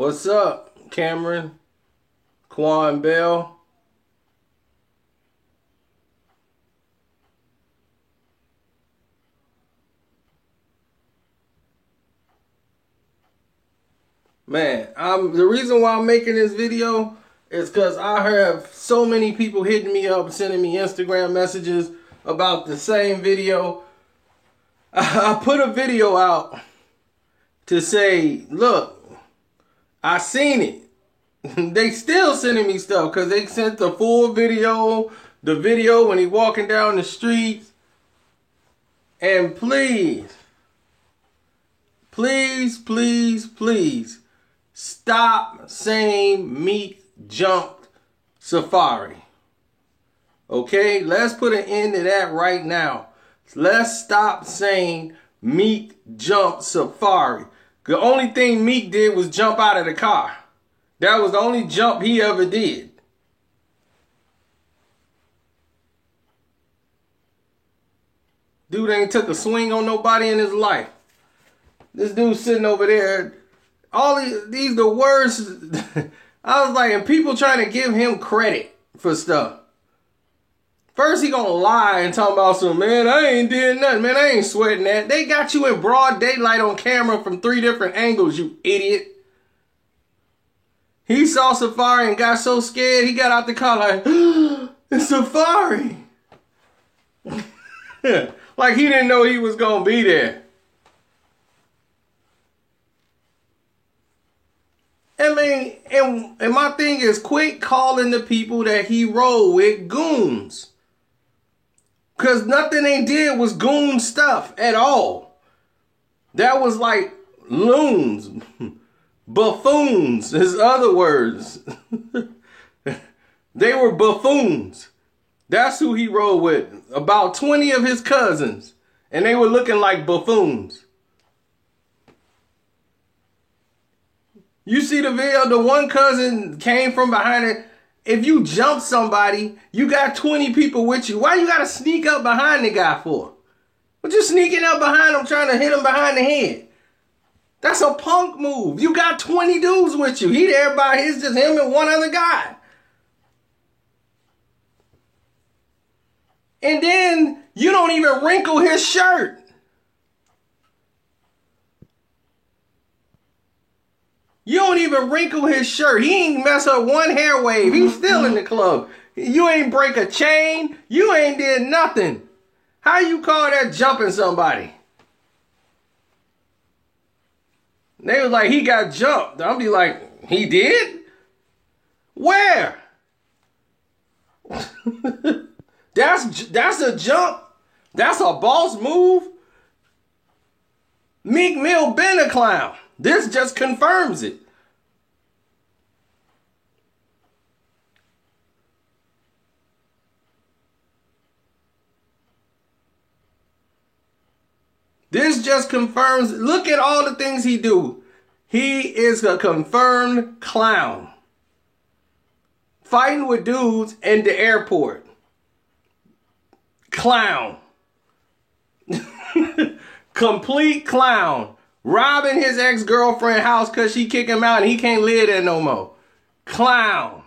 What's up, Cameron? Quan Bell? Man, the reason why I'm making this video is because I have so many people hitting me up, sending me Instagram messages about the same video. I put a video out to say, look, I seen it. They still sending me stuff because they sent the full video, the video when he walking down the streets. And please, stop saying Meek jumped Safaree. Okay, let's put an end to that right now. Let's stop saying Meek jumped Safaree. The only thing Meek did was jump out of the car. That was the only jump he ever did. Dude ain't took a swing on nobody in his life. This dude sitting over there, all these the words. I was like, and people trying to give him credit for stuff. First he gonna lie and talk about some, man, I ain't did nothing, man, I ain't sweating that. They got you in broad daylight on camera from 3 different angles, you idiot. He saw Safaree and got so scared, he got out the car like, it's Safaree. Like he didn't know he was gonna be there. I mean, and my thing is, quit calling the people that he rolled with goons. Because nothing they did was goon stuff at all. That was like loons, buffoons, his other words. They were buffoons. That's who he rolled with. About 20 of his cousins. And they were looking like buffoons. You see the video, the one cousin came from behind it. If you jump somebody, you got 20 people with you. Why you gotta sneak up behind the guy for? What you sneaking up behind him trying to hit him behind the head? That's a punk move. You got 20 dudes with you. He there by his, just him and one other guy. And then you don't even wrinkle his shirt. You don't even wrinkle his shirt. He ain't mess up one hair wave. He's still in the club. You ain't break a chain. You ain't did nothing. How you call that jumping somebody? They was like, he got jumped. I'll be like, he did? Where? That's a jump. That's a boss move. Meek Mill been a clown. This just confirms it. This just confirms, look at all the things he do. He is a confirmed clown. Fighting with dudes in the airport. Clown. Complete clown. Robbing his ex-girlfriend's house because she kicked him out and he can't live there no more. Clown.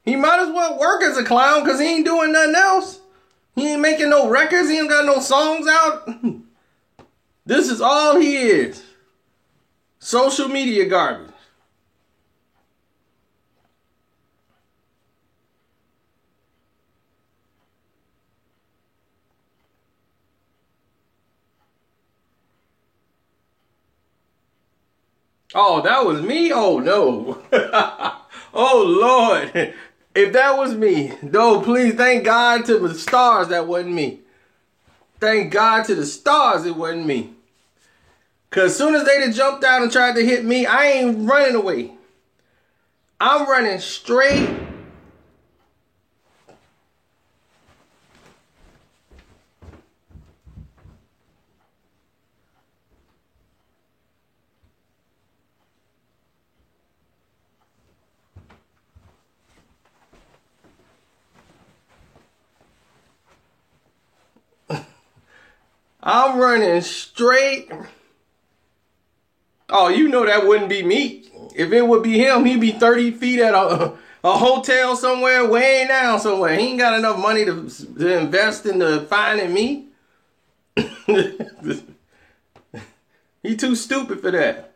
He might as well work as a clown because he ain't doing nothing else. He ain't making no records. He ain't got no songs out. This is all he is. Social media garbage. Oh, that was me? Oh, no. Oh, Lord. If that was me, no, please, thank God to the stars that wasn't me. Thank God to the stars it wasn't me. Because as soon as they done jumped out and tried to hit me, I ain't running away. I'm running straight. I'm running straight. Oh, you know that wouldn't be me. If it would be him, he'd be 30 feet at a hotel somewhere, way down somewhere. He ain't got enough money to invest into finding me. He too stupid for that.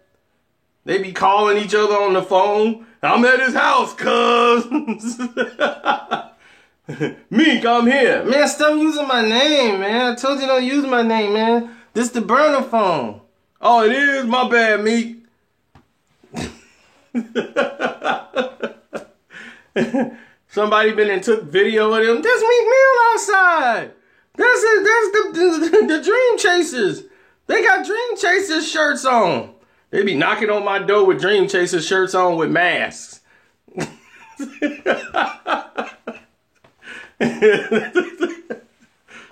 They be calling each other on the phone. I'm at his house, cuz. Meek, I'm here. Man, stop using my name, man. I told you don't use my name, man. This the burner phone. Oh, it is? My bad, Meek. Somebody been and took video of them. That's Meek Mill outside. That's it. That's the Dream Chasers. They got Dream Chasers shirts on. They be knocking on my door with Dream Chasers shirts on with masks.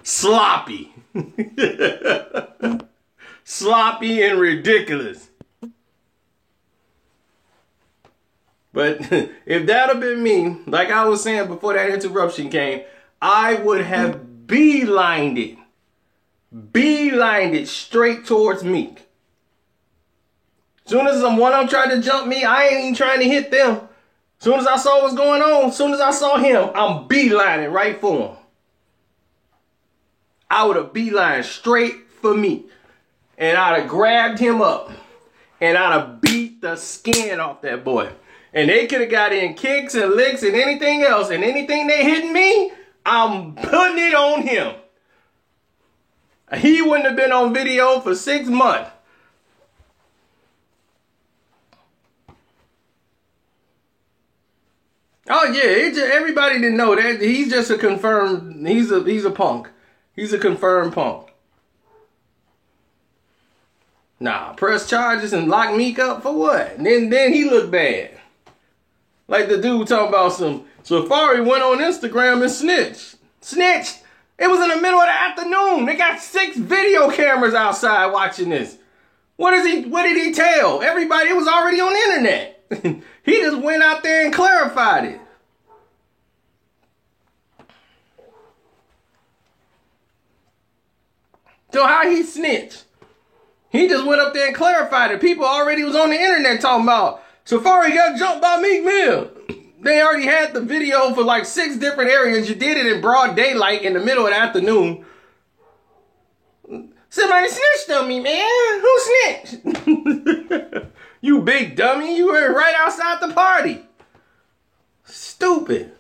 Sloppy. Sloppy and ridiculous. But if that had been me, like I was saying before that interruption came, I would have beelined it. Beelined it straight towards Meek. Soon as one of them tried to jump me, I ain't even trying to hit them. Soon as I saw what's going on, soon as I saw him, I'm beelining right for him. I would have beelined straight for Meek. And I'd have grabbed him up. And I'd have beat the skin off that boy. And they could have got in kicks and licks and anything else. And anything they hit me, I'm putting it on him. He wouldn't have been on video for 6 months. Oh yeah, everybody didn't know that. He's just a confirmed, he's a punk. He's a confirmed punk. Nah, press charges and lock Meek up for what? And then he looked bad. Like the dude talking about some Safari went on Instagram and snitched. Snitched? It was in the middle of the afternoon. They got 6 video cameras outside watching this. What did he tell? Everybody, it was already on the internet. He just went out there and clarified it. So how he snitched? He just went up there and clarified it. People already was on the internet talking about Safari got jumped by Meek Mill. They already had the video for like 6 different areas. You did it in broad daylight in the middle of the afternoon. Somebody snitched on me, man. Who snitched? You big dummy. You were right outside the party. Stupid.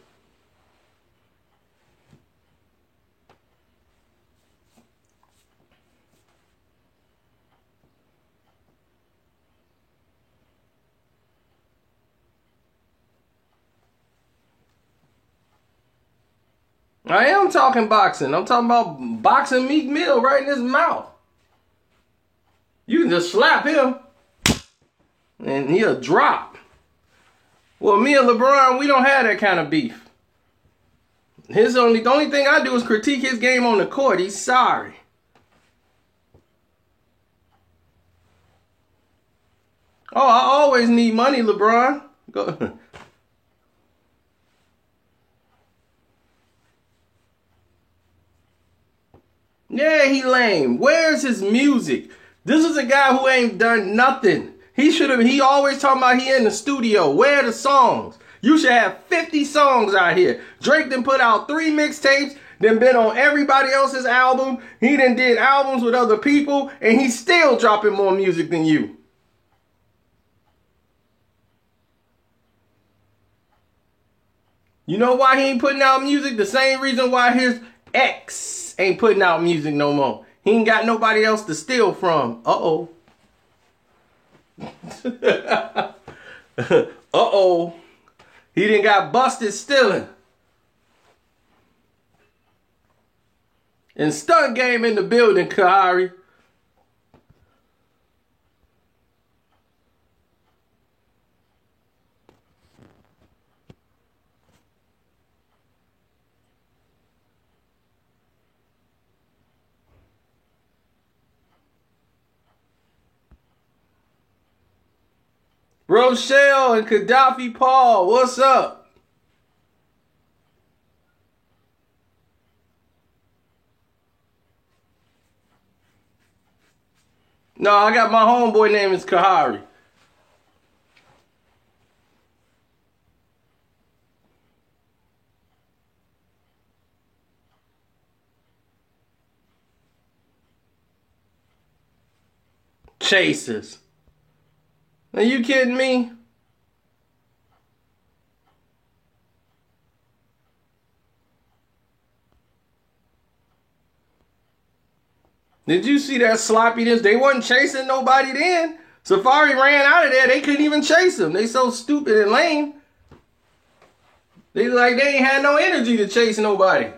I am talking boxing. I'm talking about boxing Meek Mill right in his mouth. You can just slap him and he'll drop. Well, me and LeBron, we don't have that kind of beef. The only thing I do is critique his game on the court. He's sorry. Oh, I always need money, LeBron. Go. Yeah, he lame. Where's his music? This is a guy who ain't done nothing. He always talking about he in the studio. Where are the songs? You should have 50 songs out here. Drake done put out 3 mixtapes, then been on everybody else's album. He done did albums with other people, and he's still dropping more music than you. You know why he ain't putting out music? The same reason why his ex ain't putting out music no more. He ain't got nobody else to steal from. Uh-oh. Uh-oh. He done got busted stealing. And Stunt Game in the building, Kahari. Rochelle and Gaddafi Paul, what's up? No, I got my homeboy name is Kahari. Chasers. Are you kidding me? Did you see that sloppiness? They wasn't chasing nobody then. Safari ran out of there. They couldn't even chase him. They so stupid and lame. They ain't had no energy to chase nobody.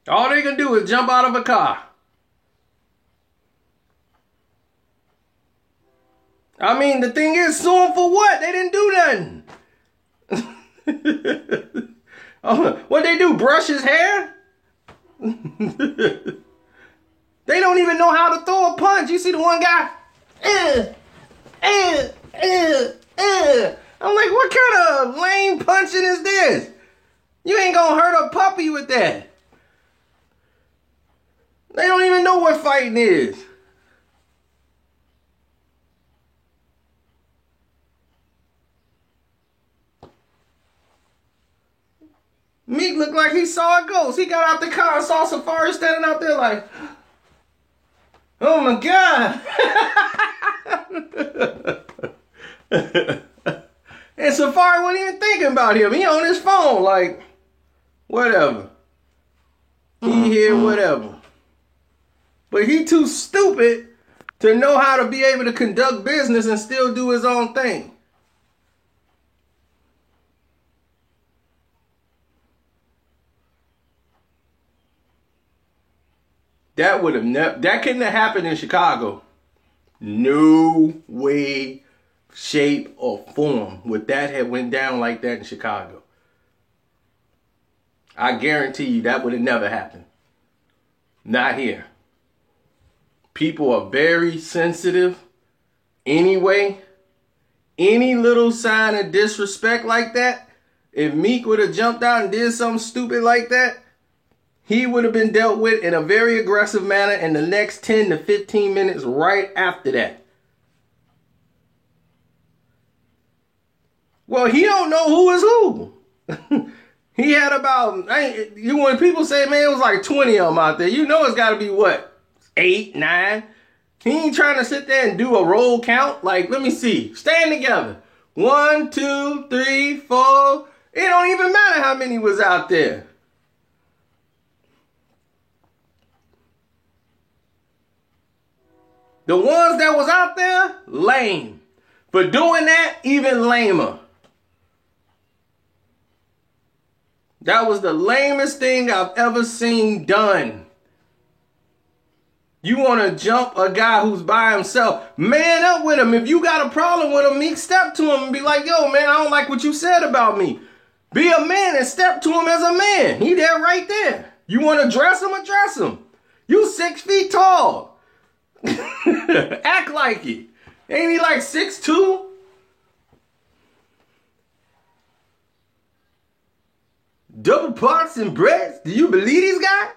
All they can do is jump out of a car. I mean, the thing is, sue them for what? They didn't do nothing. What they do, brush his hair? They don't even know how to throw a punch. You see the one guy? I'm like, what kind of lame punching is this? You ain't gonna hurt a puppy with that. They don't even know what fighting is. Meek looked like he saw a ghost. He got out the car and saw Safari standing out there like, oh my God. And Safari wasn't even thinking about him. He on his phone like, whatever. He here, whatever. But he too stupid to know how to be able to conduct business and still do his own thing. That would have never, that couldn't have happened in Chicago. No way, shape, or form would that have went down like that in Chicago. I guarantee you that would have never happened. Not here. People are very sensitive anyway. Any little sign of disrespect like that, if Meek would have jumped out and did something stupid like that, he would have been dealt with in a very aggressive manner in the next 10 to 15 minutes right after that. Well, he don't know who is who. He had about, when people say, man, it was like 20 of them out there, you know it's got to be what, 8, 9? He ain't trying to sit there and do a roll count. Like, let me see. Stand together. 1, 2, 3, 4. It don't even matter how many was out there. The ones that was out there, lame. For doing that, even lamer. That was the lamest thing I've ever seen done. You want to jump a guy who's by himself. Man up with him. If you got a problem with him, Meek, step to him and be like, yo, man, I don't like what you said about me. Be a man and step to him as a man. He there right there. You want to address him, address him. You 6 feet tall. Act like it. Ain't he like 6'2"? Double parts and breasts? Do you believe these guys?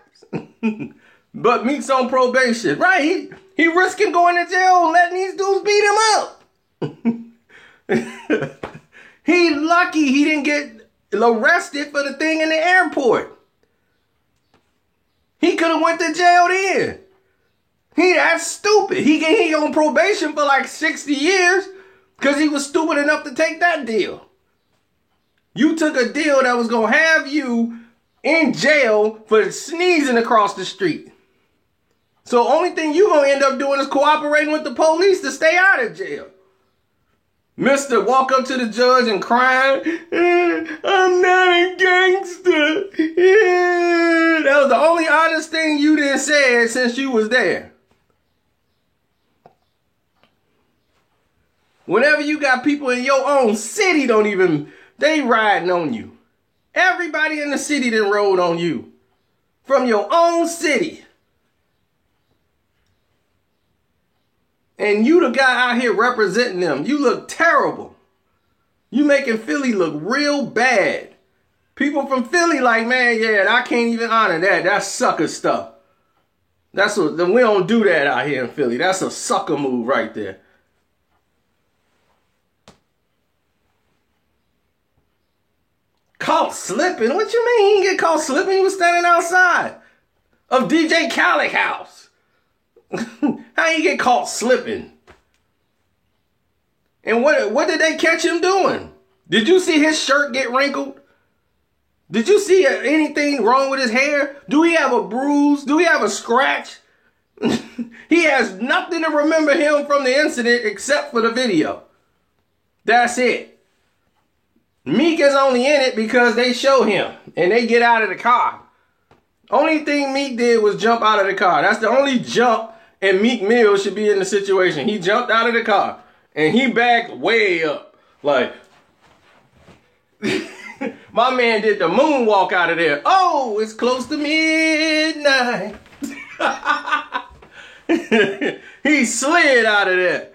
But Meek's on probation. Right, he risking going to jail and letting these dudes beat him up. He lucky he didn't get arrested for the thing in the airport. He could have went to jail then. That's stupid. He on probation for like 60 years because he was stupid enough to take that deal. You took a deal that was going to have you in jail for sneezing across the street. So only thing you going to end up doing is cooperating with the police to stay out of jail. Mister walk up to the judge and crying, I'm not a gangster. That was the only honest thing you didn't say since you was there. Whenever you got people in your own city they riding on you. Everybody in the city that rode on you. From your own city. And you the guy out here representing them. You look terrible. You making Philly look real bad. People from Philly like, man, yeah, I can't even honor that. That's sucker stuff. We don't do that out here in Philly. That's a sucker move right there. Caught slipping? What you mean he didn't get caught slipping? He was standing outside of DJ Khaled house. How he get caught slipping? And what did they catch him doing? Did you see his shirt get wrinkled? Did you see anything wrong with his hair? Do he have a bruise? Do he have a scratch? He has nothing to remember him from the incident except for the video. That's it. Meek is only in it because they show him and they get out of the car. Only thing Meek did was jump out of the car. That's the only jump, and Meek Mill should be in the situation. He jumped out of the car and he backed way up. Like, my man did the moonwalk out of there. Oh, it's close to midnight. He slid out of there.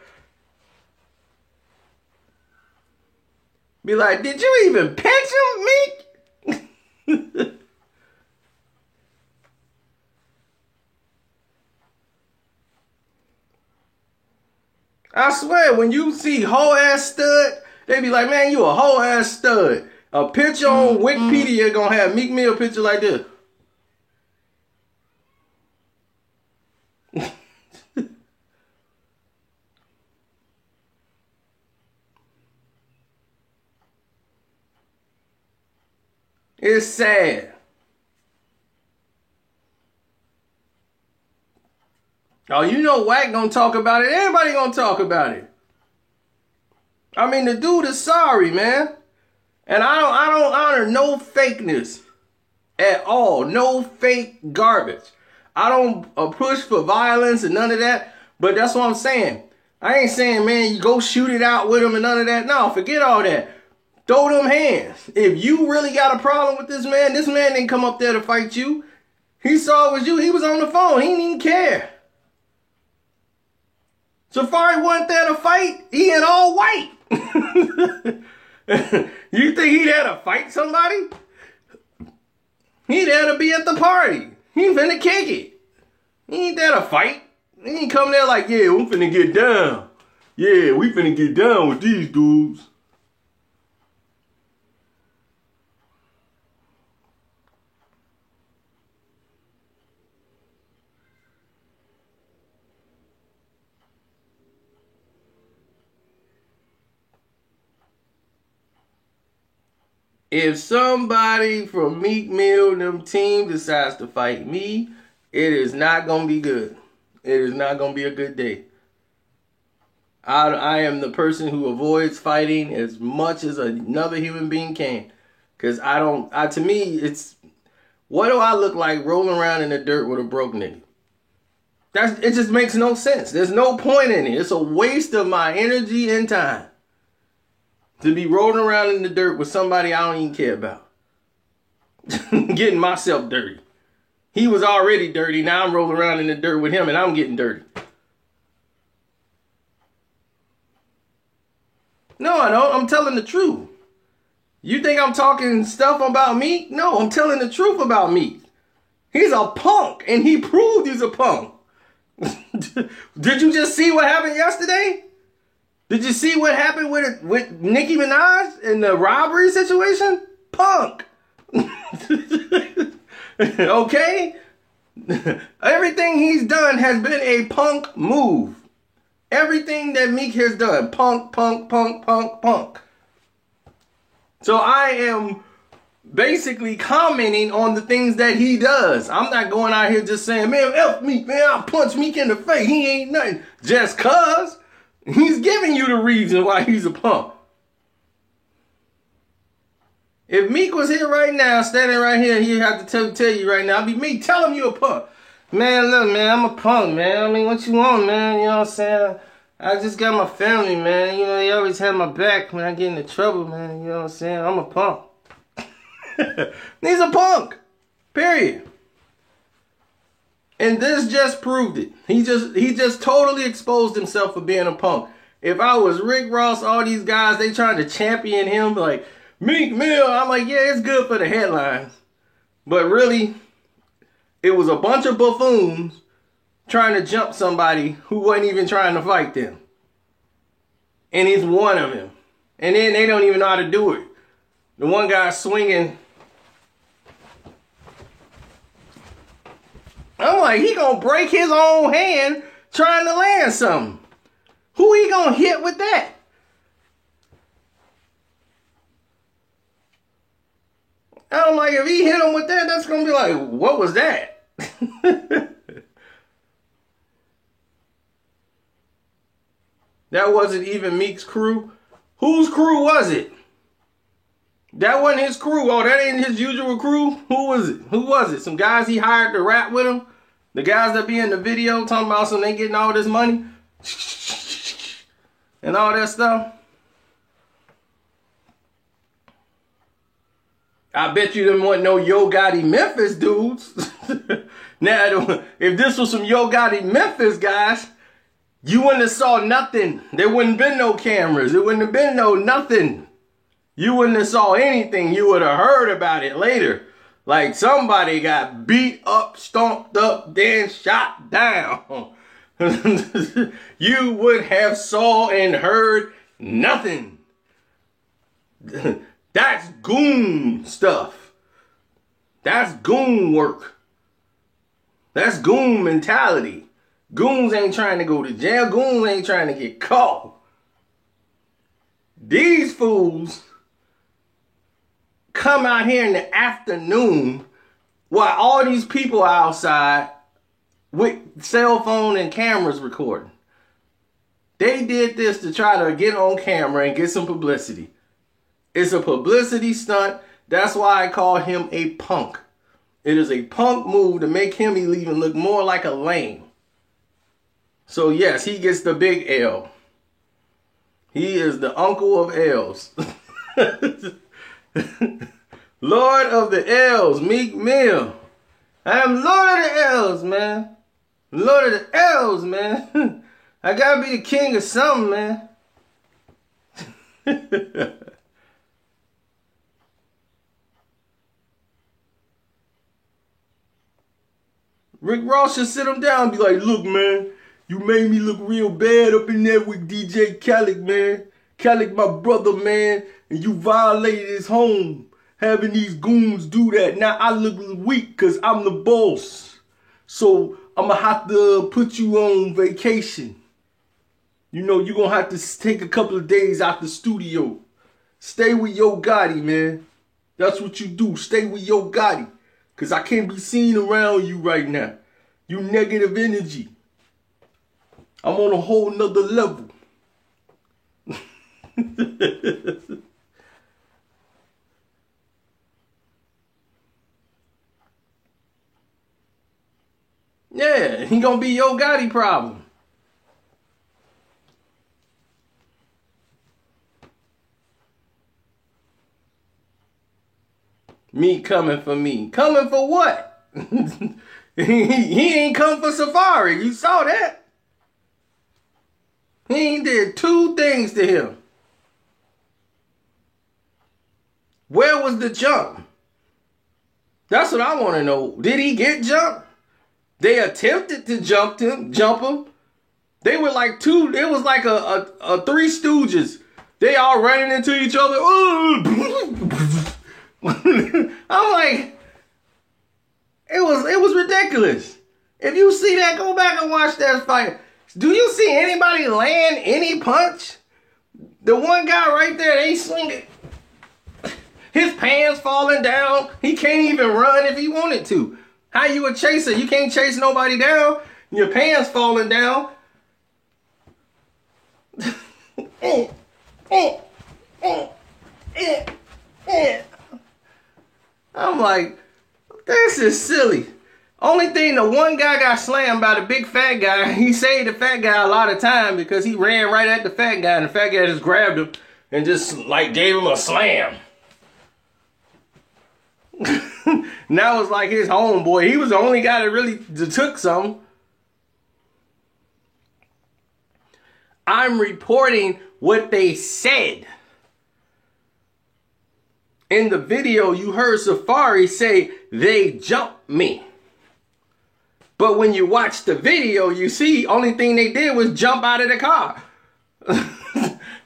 Be like, did you even pinch him, Meek? I swear, when you see hoe-ass stud, they be like, man, you a hoe-ass stud. A picture on Wikipedia gonna have Meek Mill picture like this. It's sad. Oh, you know Wack gonna talk about it. Everybody gonna talk about it. I mean, the dude is sorry, man. And I don't honor no fakeness at all. No fake garbage. I don't push for violence and none of that. But that's what I'm saying. I ain't saying, man, you go shoot it out with him and none of that. No, forget all that. Throw them hands. If you really got a problem with this man didn't come up there to fight you. He saw it was you. He was on the phone. He didn't even care. Safari wasn't there to fight. He in all white. You think he there to fight somebody? He there to be at the party. He finna kick it. He ain't there to fight. He ain't come there like, yeah, we finna get down. Yeah, we finna get down with these dudes. If somebody from Meek Mill and them team decides to fight me, it is not going to be good. It is not going to be a good day. I am the person who avoids fighting as much as another human being can. Because to me, it's, what do I look like rolling around in the dirt with a broke nigga? It just makes no sense. There's no point in it. It's a waste of my energy and time to be rolling around in the dirt with somebody I don't even care about. Getting myself dirty. He was already dirty. Now I'm rolling around in the dirt with him and I'm getting dirty. No, I don't. I'm telling the truth. You think I'm talking stuff about Meek? No, I'm telling the truth about Meek. He's a punk and he proved he's a punk. Did you just see what happened yesterday? Did you see what happened with Nicki Minaj in the robbery situation? Punk. Okay? Everything he's done has been a punk move. Everything that Meek has done. Punk, punk, punk, punk, punk. So I am basically commenting on the things that he does. I'm not going out here just saying, man, F Meek, man, I'll punch Meek in the face. He ain't nothing. Just cuz. He's giving you the reason why he's a punk. If Meek was here right now, standing right here, he'd have to tell you right now, I'd be Meek, tell him you a punk. Man, look, man, I'm a punk, man. I mean, what you want, man? You know what I'm saying? I just got my family, man. You know, they always have my back when I get into trouble, man. You know what I'm saying? I'm a punk. He's a punk. Period. And this just proved it. He just totally exposed himself for being a punk. if I was Rick Ross, all these guys, they trying to champion him like Meek Mill. I'm like, yeah, it's good for the headlines. But really, it was a bunch of buffoons trying to jump somebody who wasn't even trying to fight them. And it's one of them. And then they don't even know how to do it. The one guy swinging. I'm like, he gonna break his own hand trying to land something. Who he gonna hit with that? I'm like, if he hit him with that, that's gonna be like, what was that? That wasn't even Meek's crew. Whose crew was it? That wasn't his crew. Oh, that ain't his usual crew? Who was it? Who was it? Some guys he hired to rap with him? The guys that be in the video talking about some they getting all this money? And all that stuff? I bet you them wasn't no Yo Gotti Memphis dudes. Now, if this was some Yo Gotti Memphis guys, you wouldn't have saw nothing. There wouldn't have been no cameras. There wouldn't have been no nothing. You wouldn't have saw anything. You would have heard about it later. Like somebody got beat up, stomped up, then shot down. You would have saw and heard nothing. That's goon stuff. That's goon work. That's goon mentality. Goons ain't trying to go to jail. Goons ain't trying to get caught. These fools come out here in the afternoon while all these people are outside with cell phone and cameras recording. They did this to try to get on camera and get some publicity. It's a publicity stunt. That's why I call him a punk. It is a punk move to make him even look more like a lame. So yes, he gets the big L. He is the uncle of L's. Lord of the L's, Meek Mill. I am Lord of the L's, man. Lord of the L's, man. I gotta be the king of something, man. Rick Ross should sit him down and be like, look, man, you made me look real bad up in there with DJ Khaled, man. Khaled, my brother, man, and you violated his home. Having these goons do that. Now I look weak because I'm the boss. So I'm going to have to put you on vacation. You know, you're going to have to take a couple of days out the studio. Stay with Yo Gotti, man. That's what you do. Stay with Yo Gotti. Because I can't be seen around you right now. You negative energy. I'm on a whole nother level. Yeah, he gonna be Yo Gotti problem. Me coming for me. Coming for what? he ain't come for Safari. You saw that? He did 2 things to him. Where was the jump? That's what I want to know. Did he get jumped? They attempted to jump him. They were like it was like a Three Stooges. They all running into each other. I'm like, it was ridiculous. If you see that, go back and watch that fight. Do you see anybody land any punch? The one guy right there, they swinging. His pants falling down. He can't even run if he wanted to. How you a chaser? You can't chase nobody down. Your pants falling down. I'm like, this is silly. Only thing, the one guy got slammed by the big fat guy. He saved the fat guy a lot of time because he ran right at the fat guy and the fat guy just grabbed him and just like gave him a slam. Now it's like his homeboy. He was the only guy that really took something. I'm reporting what they said. In the video, you heard Safaree say, they jumped me. But when you watch the video, you see only thing they did was jump out of the car.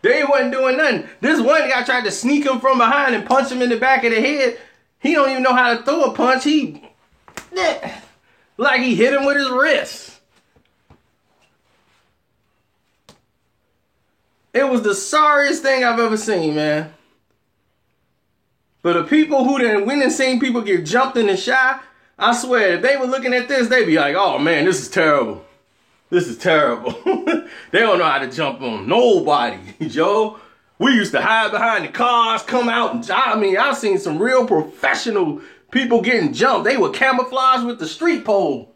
They wasn't doing nothing. This one guy tried to sneak him from behind and punch him in the back of the head. He don't even know how to throw a punch. Like he hit him with his wrist. It was the sorriest thing I've ever seen, man. But the people who done went and seen people get jumped in the shot, I swear, if they were looking at this, they'd be like, oh man, this is terrible. This is terrible. They don't know how to jump on nobody, Joe. We used to hide behind the cars, come out, and I mean, I've seen some real professional people getting jumped. They were camouflaged with the street pole.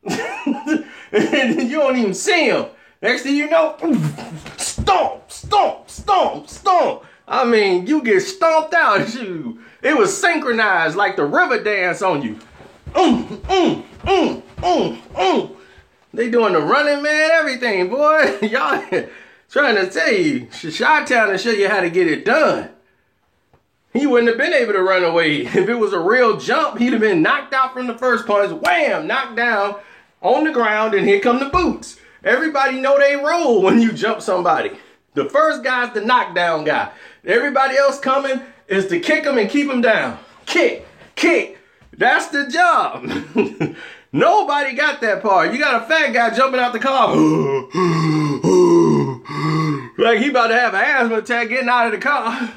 And you don't even see them. Next thing you know, stomp, stomp, stomp, stomp. I mean, you get stomped out. It was synchronized like the river dance on you. They doing the running man, everything, boy. Y'all trying to tell you, Chi-Town to show you how to get it done. He wouldn't have been able to run away. If it was a real jump, he'd have been knocked out from the first punch, wham, knocked down on the ground, and here come the boots. Everybody know they roll when you jump somebody. The first guy's the knockdown guy. Everybody else coming is to kick him and keep him down. Kick, kick. That's the job. Nobody got that part. You got a fat guy jumping out the car. Like he about to have an asthma attack getting out of the car.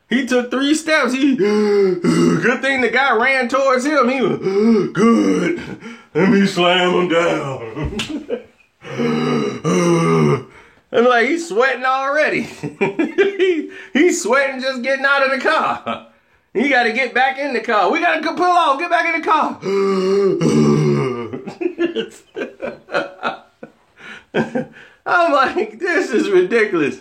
He took 3 steps. Good thing the guy ran towards him. He was, good. Let me slam him down. And like, he's sweating already. He's sweating just getting out of the car. He got to get back in the car. We got to pull off. Get back in the car. I'm like, this is ridiculous.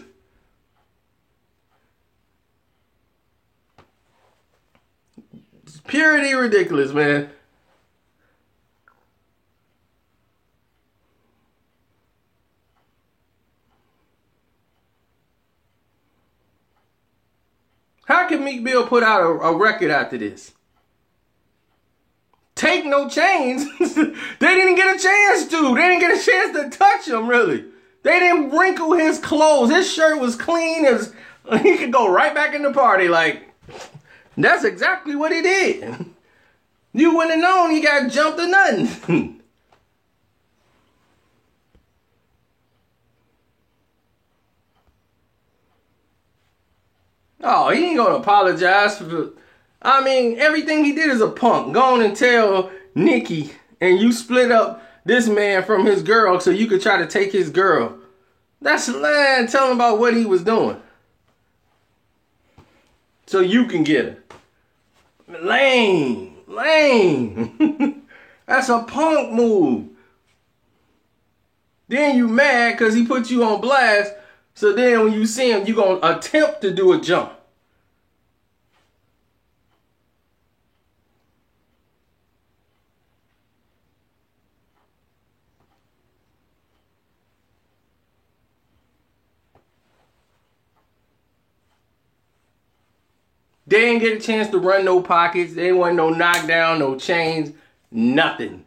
It's purity ridiculous, man. How can Meek Mill put out a record after this? Take No Chains. They didn't get a chance to. They didn't get a chance to touch him, really. They didn't wrinkle his clothes. His shirt was clean. He could go right back in the party. Like, that's exactly what he did. You wouldn't have known he got jumped or nothing. Oh, he ain't gonna apologize for. I mean, everything he did is a punk. Go on and tell Nicki, and you split up this man from his girl so you could try to take his girl. That's lying. Tell him about what he was doing, so you can get her. Lame, lame. That's a punk move. Then you mad because he put you on blast. So then when you see him, you're going to attempt to do a jump. They didn't get a chance to run no pockets. They wasn't no knockdown, no chains, nothing.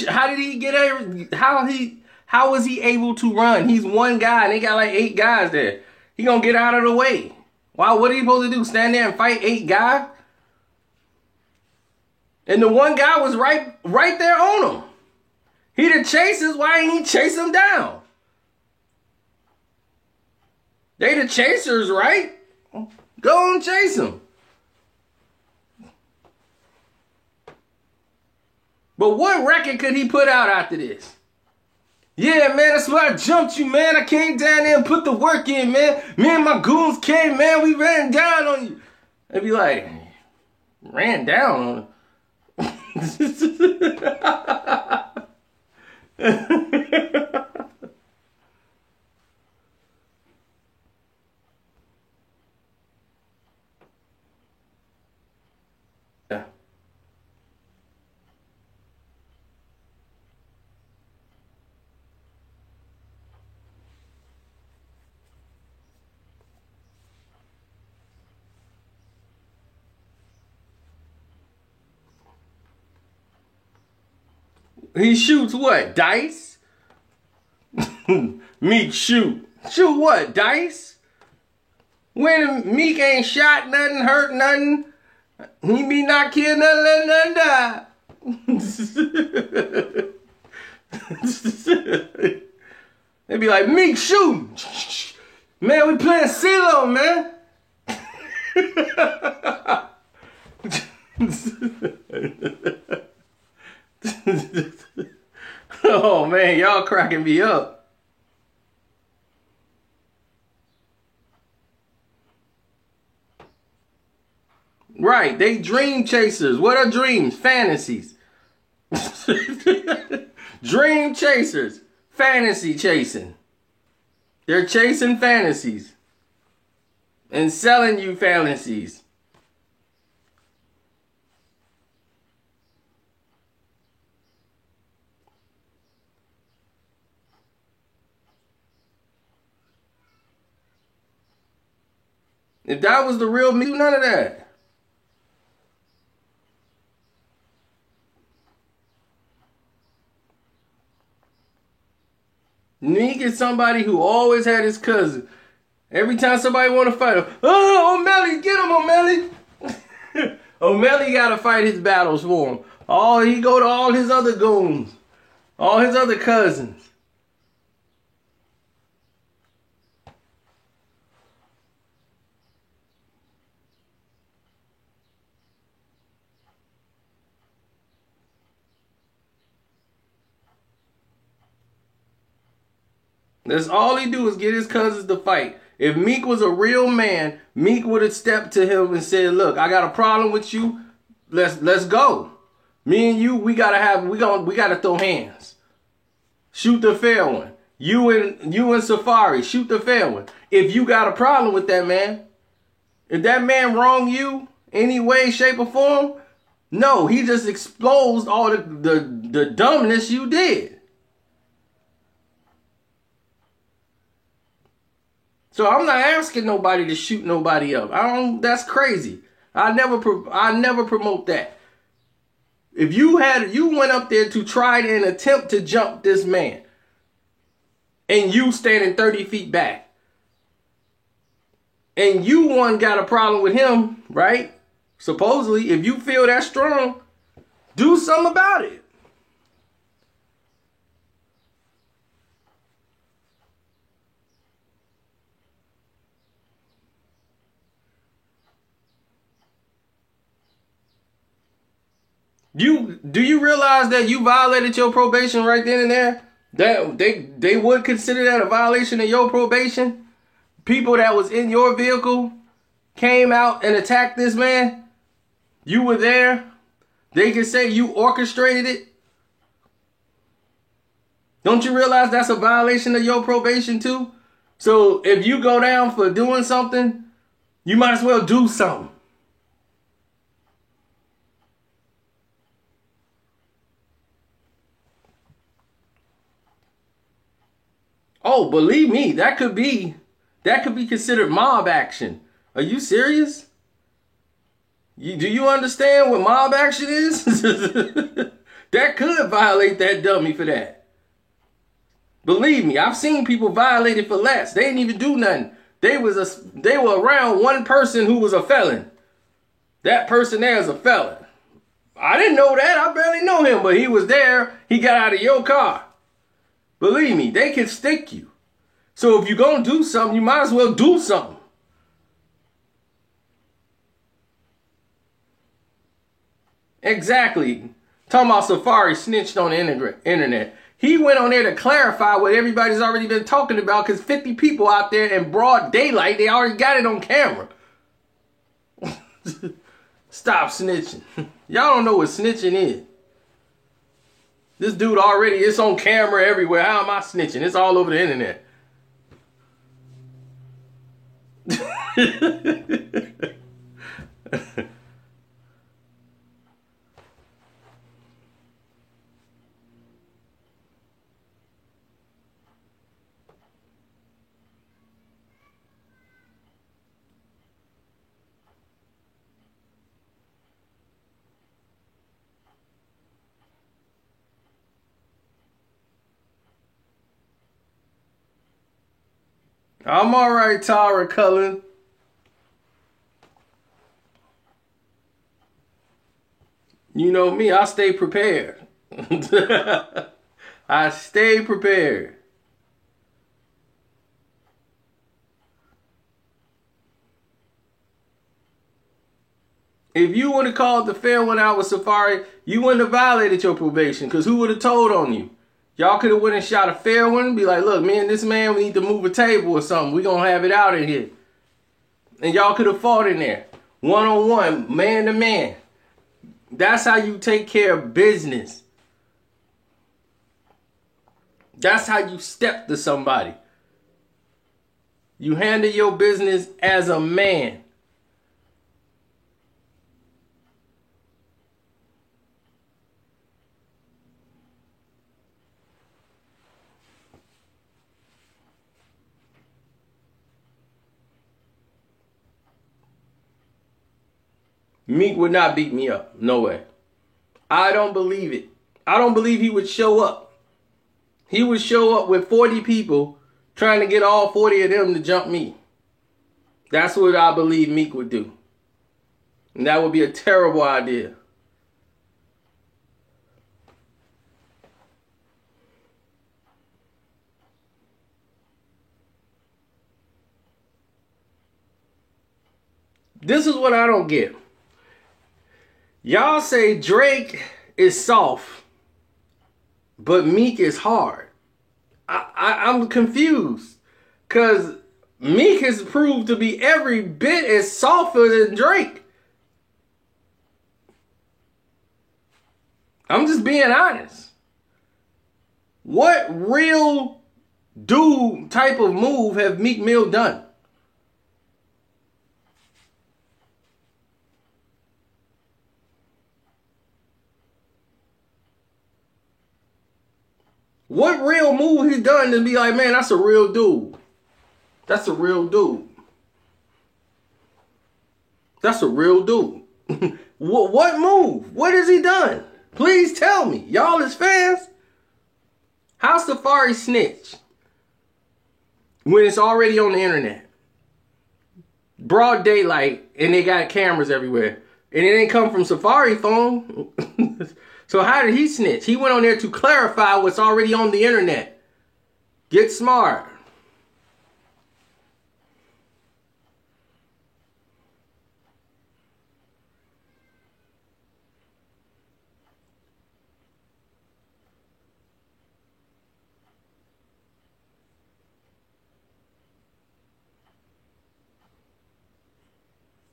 How did he get how was he able to run? He's one guy and they got like 8 guys there. He gonna get out of the way. Wow, what are you supposed to do? Stand there and fight 8 guys? And the one guy was right there on him. He the chasers, why ain't he chase him down? They the chasers, right? Go and chase him. But what record could he put out after this? Yeah, man, that's why I jumped you, man. I came down there and put the work in, man. Me and my goons came, man. We ran down on you. They'd be like, ran down on him? He shoots what? Dice? Meek shoot. Shoot what? Dice? When Meek ain't shot nothing, hurt nothing, he be not killed nothing, let nothing die. They be like, Meek shooting. Man, we playing CeeLo, man. Oh man, y'all cracking me up. Right, they dream chasers. What are dreams? Fantasies. Dream chasers. Fantasy chasing. They're chasing fantasies and selling you fantasies. If that was the real me, none of that. Meek is somebody who always had his cousin. Every time somebody want to fight him, oh, O'Malley, get him, O'Malley. O'Malley got to fight his battles for him. He go to all his other goons, all his other cousins. That's all he do is get his cousins to fight. If Meek was a real man, Meek would have stepped to him and said, "Look, I got a problem with you. Let's go. Me and you, we gotta throw hands. Shoot the fair one. You and Safari, shoot the fair one. If you got a problem with that man, if that man wrong you any way, shape, or form, no, he just exposed all the dumbness you did." So I'm not asking nobody to shoot nobody up. That's crazy. I never promote that. If you went up there to try and attempt to jump this man, and you standing 30 feet back, and you got a problem with him, right? Supposedly, if you feel that strong, do something about it. Do you realize that you violated your probation right then and there? That they would consider that a violation of your probation? People that was in your vehicle came out and attacked this man. You were there. They can say you orchestrated it. Don't you realize that's a violation of your probation too? So if you go down for doing something, you might as well do something. Oh, believe me, that could be considered mob action. Are you serious? Do you understand what mob action is? That could violate that dummy for that. Believe me, I've seen people violated for less. They didn't even do nothing. They were around one person who was a felon. That person there is a felon. I didn't know that. I barely know him, but he was there. He got out of your car. Believe me, they can stick you. So if you're going to do something, you might as well do something. Exactly. Talking about Safari snitched on the internet. He went on there to clarify what everybody's already been talking about, because 50 people out there in broad daylight, they already got it on camera. Stop snitching. Y'all don't know what snitching is. This dude already, it's on camera everywhere. How am I snitching? It's all over the internet. I'm all right, Tara Cullen. You know me, I stay prepared. I stay prepared. If you would have called the fair one out with Safari, you wouldn't have violated your probation, because who would have told on you? Y'all could have went and shot a fair one, be like, look, me and this man, we need to move a table or something. We gonna have it out in here. And y'all could have fought in there. One-on-one, man to man. That's how you take care of business. That's how you step to somebody. You handle your business as a man. Meek would not beat me up. No way. I don't believe it. I don't believe he would show up. He would show up with 40 people trying to get all 40 of them to jump me. That's what I believe Meek would do. And that would be a terrible idea. This is what I don't get. Y'all say Drake is soft, but Meek is hard. I'm confused. Because Meek has proved to be every bit as softer than Drake. I'm just being honest. What real dude type of move have Meek Mill done? What real move he done to be like, man, that's a real dude. That's a real dude. That's a real dude. What move? What has he done? Please tell me. Y'all as fans. How Safari snitch when it's already on the internet? Broad daylight and they got cameras everywhere. And it ain't come from Safari phone. So how did he snitch? He went on there to clarify what's already on the internet. Get smart.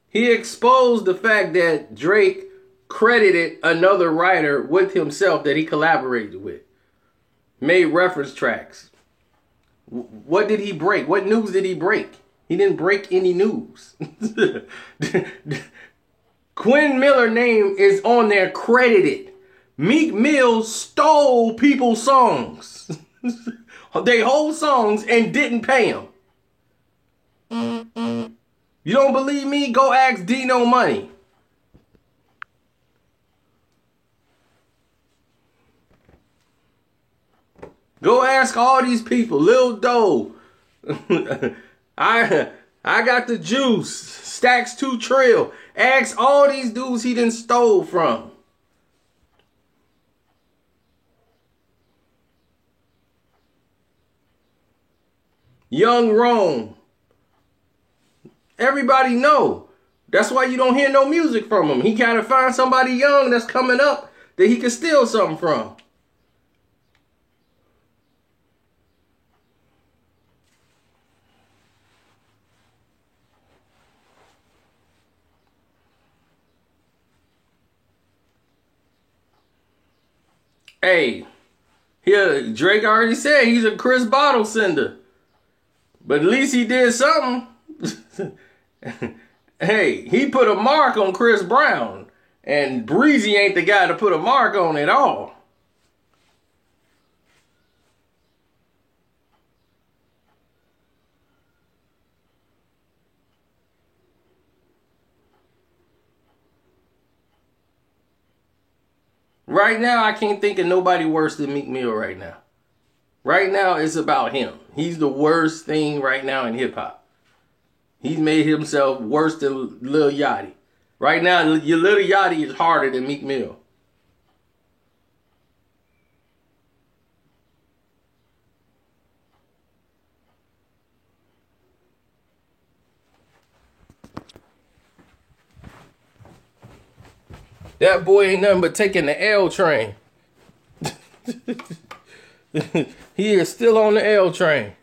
He exposed the fact that Drake credited another writer with himself that he collaborated with. Made reference tracks. What did he break? What news did he break? He didn't break any news. Quinn Miller's name is on there credited. Meek Mill stole people's songs. They whole songs and didn't pay them. You don't believe me? Go ask Dino Money. Go ask all these people. Lil Doe. I got the juice. Stacks 2 Trill. Ask all these dudes he done stole from. Young Rome. Everybody know. That's why you don't hear no music from him. He gotta find somebody young that's coming up that he can steal something from. Hey, here Drake already said he's a Chris bottle sender. But at least he did something. Hey, he put a mark on Chris Brown. And Breezy ain't the guy to put a mark on at all. Right now, I can't think of nobody worse than Meek Mill right now. Right now, it's about him. He's the worst thing right now in hip-hop. He's made himself worse than Lil Yachty. Right now, your Lil Yachty is harder than Meek Mill. That boy ain't nothing but taking the L train. He is still on the L train.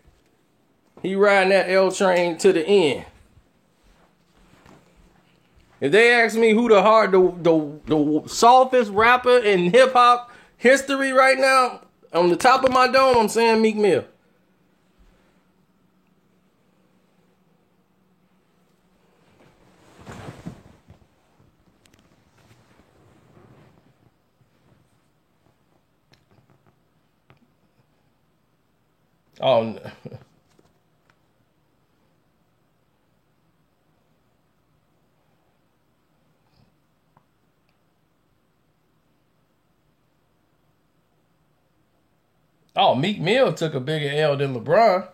He riding that L train to the end. If they ask me who the softest rapper in hip hop history right now, on the top of my dome, I'm saying Meek Mill. Oh, no. Oh, Meek Mill took a bigger L than LeBron.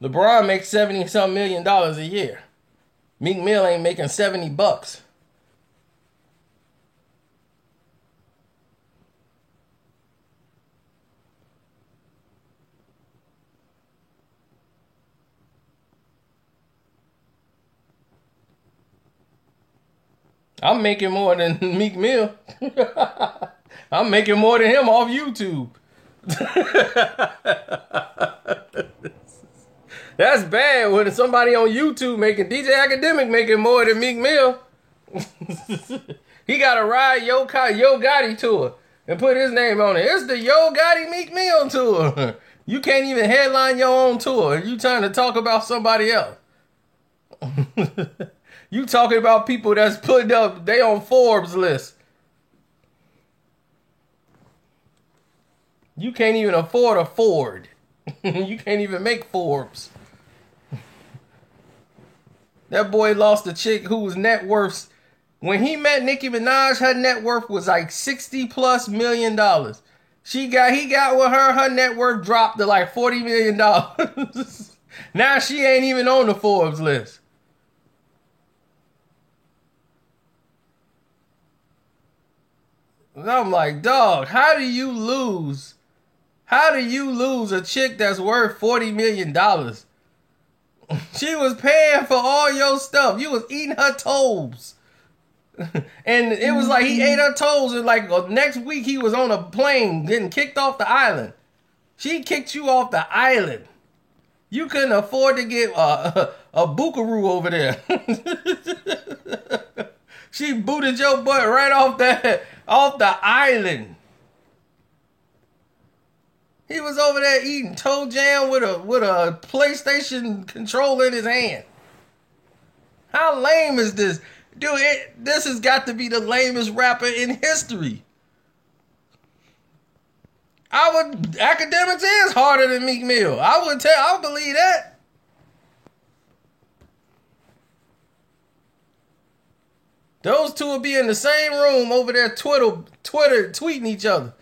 LeBron makes $70-some million a year. Meek Mill ain't making $70. I'm making more than Meek Mill. I'm making more than him off YouTube. That's bad when somebody on YouTube making DJ Academic making more than Meek Mill. He got to ride Yo Gotti tour and put his name on it. It's the Yo Gotti Meek Mill tour. You can't even headline your own tour. You trying to talk about somebody else. You talking about people that's putting up, they on Forbes list. You can't even afford a Ford. You can't even make Forbes. That boy lost a chick whose net worth, when he met Nicki Minaj, her net worth was like $60+ million. He got with her net worth dropped to like $40 million. Now she ain't even on the Forbes list. And I'm like, dog, how do you lose? How do you lose a chick that's worth $40 million? She was paying for all your stuff. You was eating her toes. And it was like he ate her toes, and like next week he was on a plane getting kicked off the island. She kicked you off the island. You couldn't afford to get a bookaroo over there. She booted your butt right off the island. He was over there eating toe jam with a PlayStation controller in his hand. How lame is this? Dude, this has got to be the lamest rapper in history. Academics is harder than Meek Mill. I believe that. Those two will be in the same room over there Twitter tweeting each other.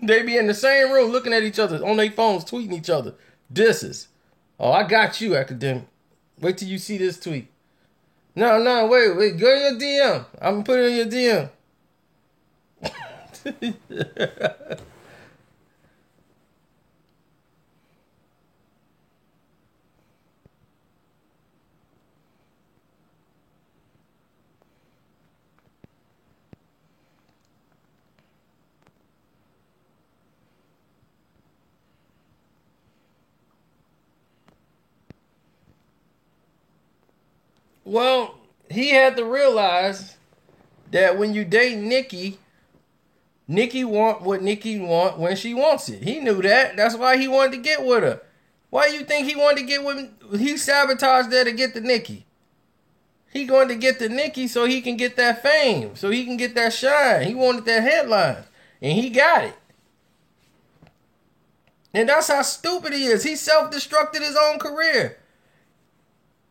They be in the same room looking at each other on their phones, tweeting each other. Disses. Oh, I got you, Academic. Wait till you see this tweet. No, wait. Go in your DM. I'm gonna put it in your DM. Well, he had to realize that when you date Nicki, Nikki want what Nikki want when she wants it. He knew that. That's why he wanted to get with her. Why you think he wanted to get with? He sabotaged that to get to Nikki. He going to get to Nikki so he can get that fame, so he can get that shine. He wanted that headline, and he got it. And that's how stupid he is. He self-destructed his own career.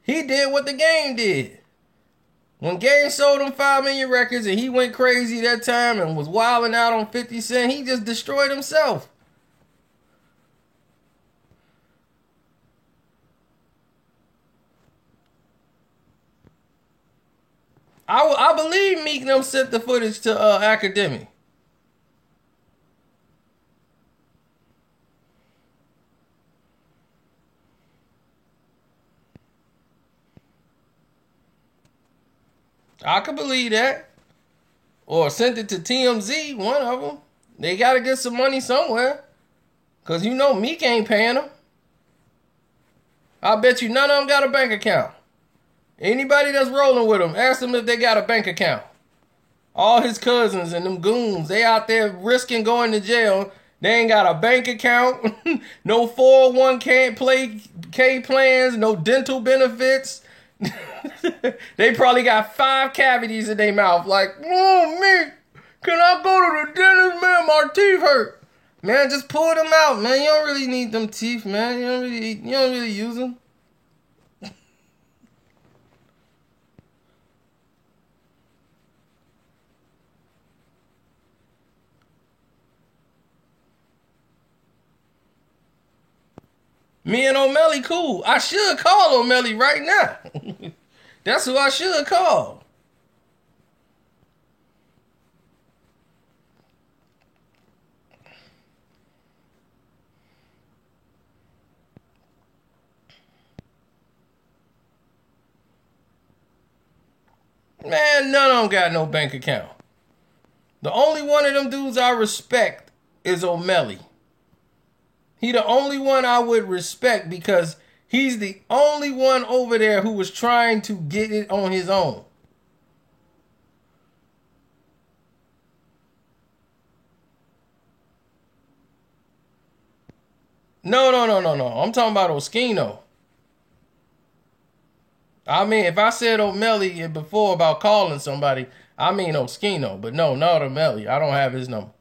He did what the Game did. When Game sold him 5 million records and he went crazy that time and was wilding out on 50 Cent, he just destroyed himself. I believe Meek and them sent the footage to Academy. I could believe that. Or sent it to TMZ, one of them. They got to get some money somewhere. Because you know Meek ain't paying them. I bet you none of them got a bank account. Anybody that's rolling with them, ask them if they got a bank account. All his cousins and them goons, they out there risking going to jail. They ain't got a bank account, no 401k plans, no dental benefits. They probably got 5 cavities in their mouth. Like, oh, me, can I go to the dentist, man? My teeth hurt. Man, just pull them out, man. You don't really need them teeth, man. You don't really use them. Me and O'Malley cool. I should call O'Malley right now. That's who I should call. Man, none of them got no bank account. The only one of them dudes I respect is O'Malley. He the only one I would respect because he's the only one over there who was trying to get it on his own. No. I'm talking about Oskino. I mean, if I said O'Malley before about calling somebody, I mean Oskino. But no, not O'Malley. I don't have his number.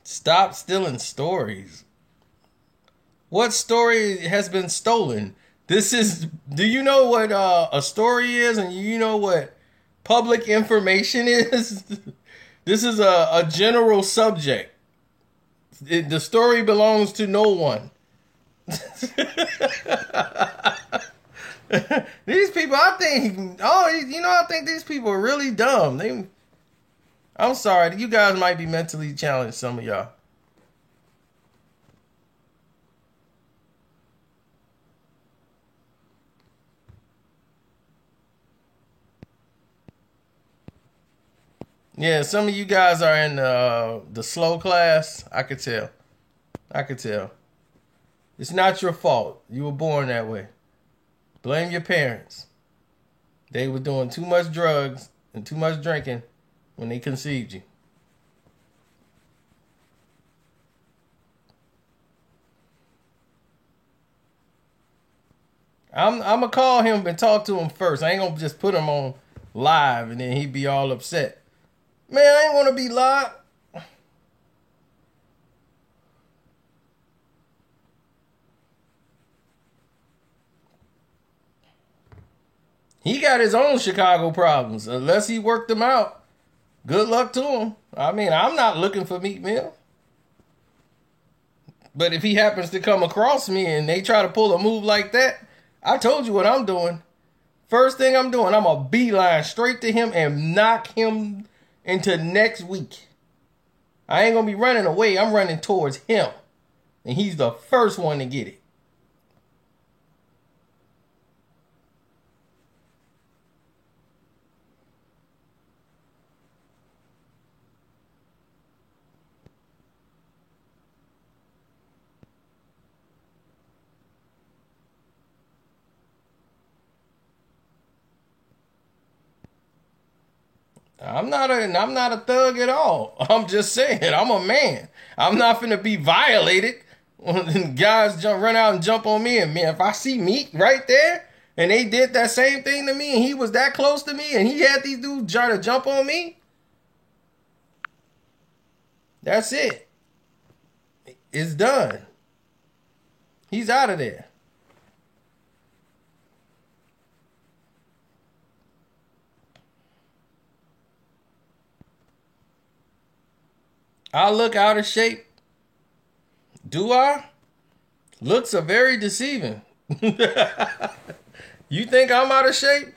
Stop stealing stories. What story has been stolen? This is, do you know what a story is? And you know what public information is? This is a general subject. The story belongs to no one. These people, I think, I think these people are really dumb. I'm sorry, you guys might be mentally challenged, some of y'all. Yeah, some of you guys are in the slow class. I could tell. It's not your fault. You were born that way. Blame your parents. They were doing too much drugs and too much drinking when they conceived you. I'm gonna call him and talk to him first. I ain't gonna just put him on live and then he'd be all upset. Man, I ain't want to be live. He got his own Chicago problems. Unless he worked them out, good luck to him. I mean, I'm not looking for Meek Mill. But if he happens to come across me and they try to pull a move like that, I told you what I'm doing. First thing I'm doing, I'm a beeline straight to him and knock him into next week. I ain't gonna be running away. I'm running towards him. And he's the first one to get it. I'm not a thug at all. I'm just saying, I'm a man. I'm not finna be violated when guys run out and jump on me. And man, if I see Meek right there and they did that same thing to me and he was that close to me and he had these dudes try to jump on me, that's it. It's done. He's out of there. I look out of shape. Do I? Looks are very deceiving. You think I'm out of shape?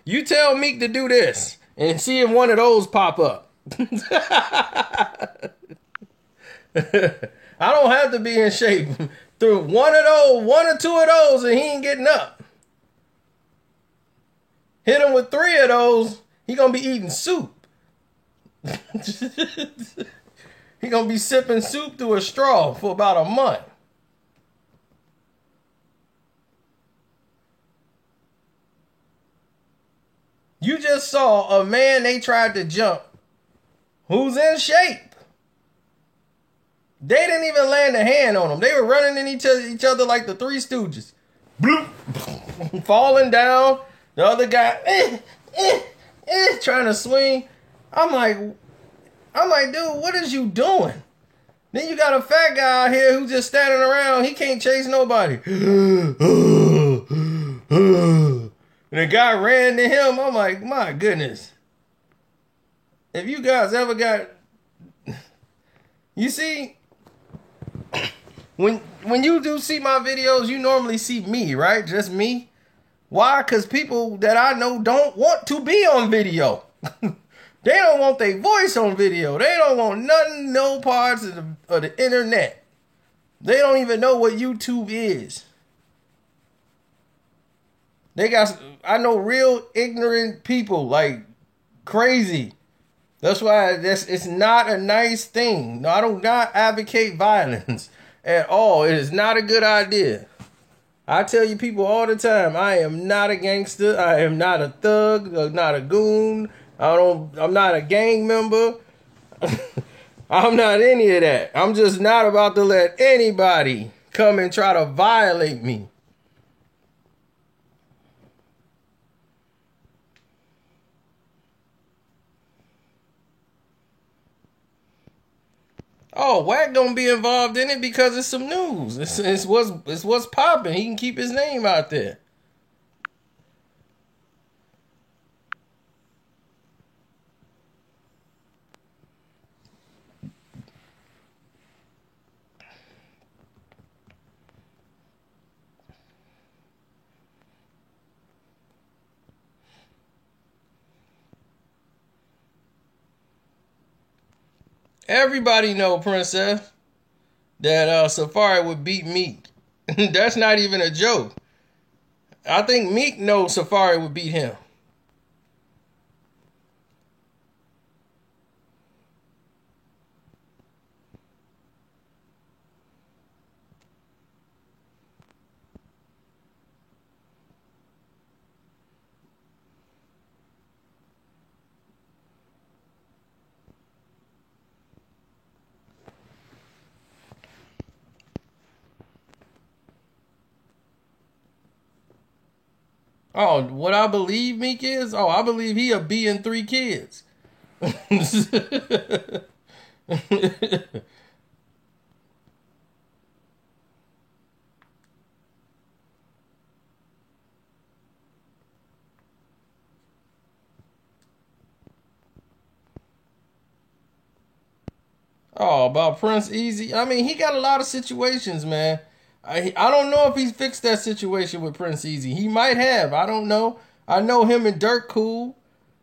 You tell Meek to do this and see if one of those pop up. I don't have to be in shape. Through one or two of those, and he ain't getting up. Hit him with 3 of those, he gonna be eating soup. He gonna be sipping soup through a straw for about a month. You just saw a man they tried to jump who's in shape. They didn't even land a hand on him. They were running in each other like the Three Stooges. Bloop. Falling down. The other guy trying to swing. I'm like, dude, what is you doing? Then you got a fat guy out here who's just standing around. He can't chase nobody. And the guy ran to him. I'm like, my goodness. If you guys ever got... You see... When you do see my videos, you normally see me, right? Just me. Why? Because people that I know don't want to be on video. They don't want their voice on video. They don't want nothing, no parts of the internet. They don't even know what YouTube is. I know real ignorant people, like crazy. That's why it's not a nice thing. No, I do not advocate violence at all. It is not a good idea. I tell you people all the time, I am not a gangster. I am not a thug. I'm not a goon. I'm not a gang member. I'm not any of that. I'm just not about to let anybody come and try to violate me. Oh, Wack gonna be involved in it because it's some news. It's what's popping. He can keep his name out there. Everybody know, Princess, that Safari would beat Meek. That's not even a joke. I think Meek knows Safari would beat him. Oh, what I believe Meek is? Oh, I believe he a B and 3 kids. Oh, about Prince Easy. I mean, he got a lot of situations, man. I don't know if he's fixed that situation with Prince Easy. He might have. I don't know. I know him and Dirk cool.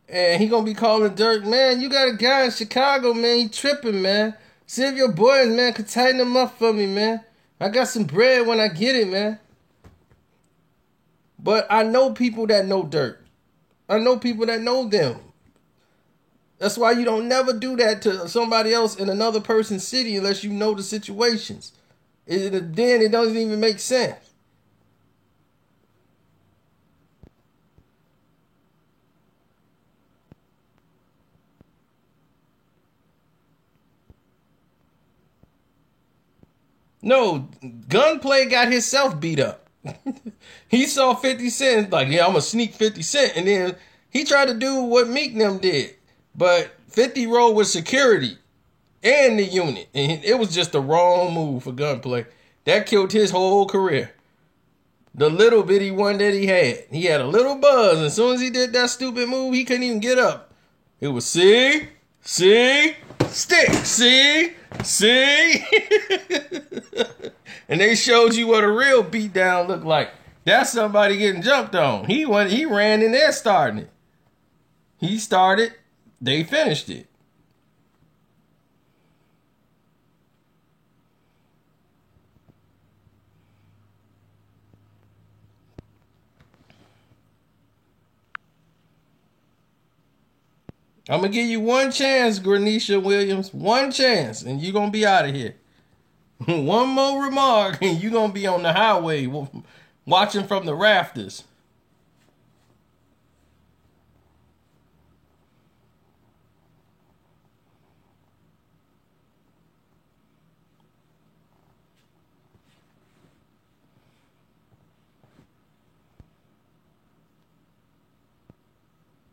And he gonna be calling Dirk, man, you got a guy in Chicago, man. He tripping, man. See if your boys, man, could tighten him up for me, man. I got some bread when I get it, man. But I know people that know Dirk. I know people that know them. That's why you don't never do that to somebody else in another person's city unless you know the situations. Then it doesn't even make sense. No, Gunplay got himself beat up. He saw 50 Cent, like, yeah, I'm gonna sneak 50 Cent. And then he tried to do what Meek them did. But 50 rolled with security and the unit. And it was just the wrong move for Gunplay. That killed his whole career. The little bitty one that he had a little buzz. As soon as he did that stupid move, he couldn't even get up. It was see, stick, see. And they showed you what a real beatdown looked like. That's somebody getting jumped on. He ran in there starting it. He started, they finished it. I'm going to give you one chance, Granisha Williams. One chance, and you're going to be out of here. One more remark, and you're going to be on the highway watching from the rafters.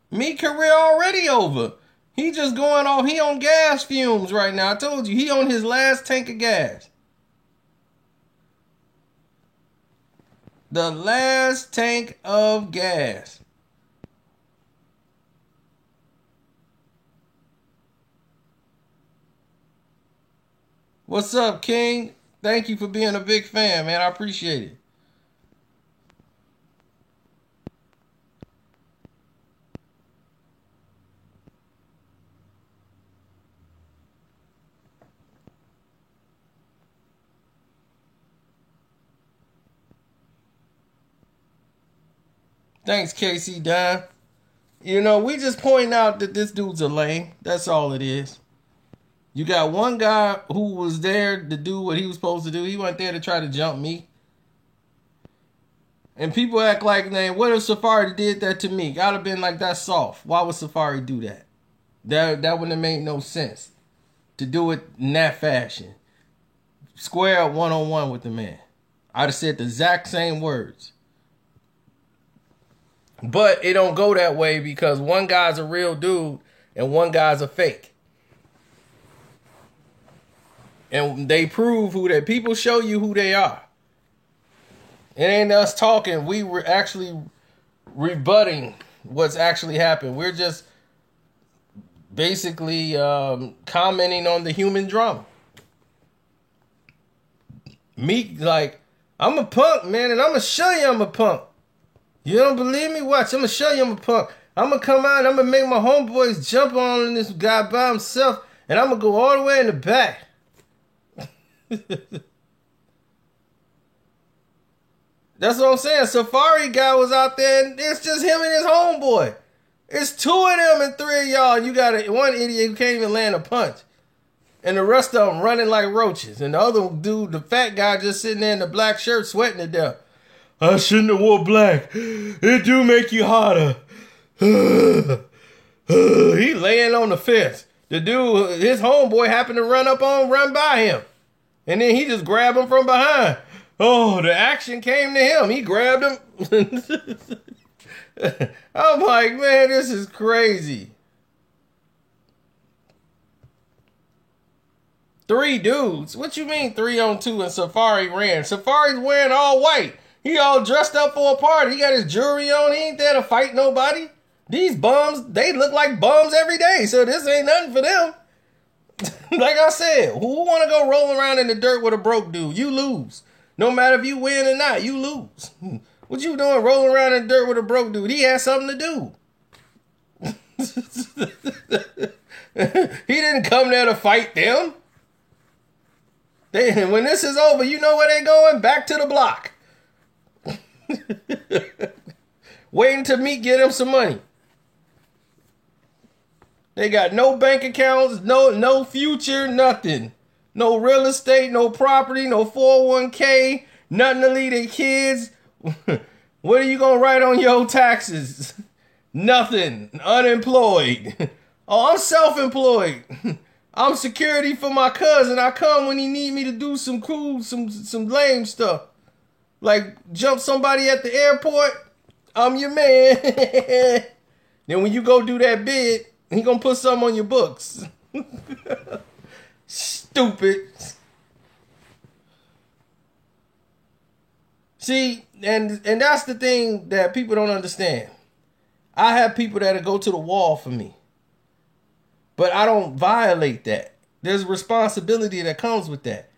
Meek career already over. He just going off. He on gas fumes right now. I told you, he on his last tank of gas. The last tank of gas. What's up, King? Thank you for being a big fan, man. I appreciate it. Thanks, KC Don. You know, we just point out that this dude's a lame. That's all it is. You got one guy who was there to do what he was supposed to do. He went there to try to jump me. And people act like, man, what if Safari did that to me? I'd have been like, that's soft. Why would Safari do that? That wouldn't have made no sense to do it in that fashion. Square up one-on-one with the man. I'd have said the exact same words. But it don't go that way because one guy's a real dude and one guy's a fake. And they prove who they, people show you who they are. It ain't us talking. We were actually rebutting what's actually happened. We're just basically commenting on the human drama. Meek, like, I'm a punk, man, and I'm going to show you I'm a punk. You don't believe me? Watch, I'm going to show you I'm a punk. I'm going to come out and I'm going to make my homeboys jump on this guy by himself, and I'm going to go all the way in the back. That's what I'm saying. Safari guy was out there, and it's just him and his homeboy. It's two of them and three of y'all, and you got one idiot who can't even land a punch. And the rest of them running like roaches. And the other dude, the fat guy, just sitting there in the black shirt sweating to death. I shouldn't have wore black. It do make you hotter. He laying on the fence. The dude, his homeboy happened to run by him. And then he just grabbed him from behind. Oh, the action came to him. He grabbed him. I'm like, man, this is crazy. 3 dudes? What you mean 3-on-2 and Safari ran? Safari's wearing all white. He all dressed up for a party. He got his jewelry on. He ain't there to fight nobody. These bums, they look like bums every day. So this ain't nothing for them. Like I said, who want to go roll around in the dirt with a broke dude? You lose. No matter if you win or not, you lose. What you doing rolling around in the dirt with a broke dude? He had something to do. He didn't come there to fight them. When this is over, you know where they going? Back to the block. Waiting to Meek get him some money. They got no bank accounts, no future, nothing. No real estate, no property, no 401k, nothing to leave their kids. What are you going to write on your taxes? Nothing. Unemployed. Oh, I'm self-employed. I'm security for my cousin. I come when he need me to do some cool, some lame stuff. Like jump somebody at the airport. I'm your man. Then when you go do that bid, he gonna put something on your books. Stupid. See, and that's the thing that people don't understand. I have people that'll go to the wall for me. But I don't violate that. There's responsibility that comes with that.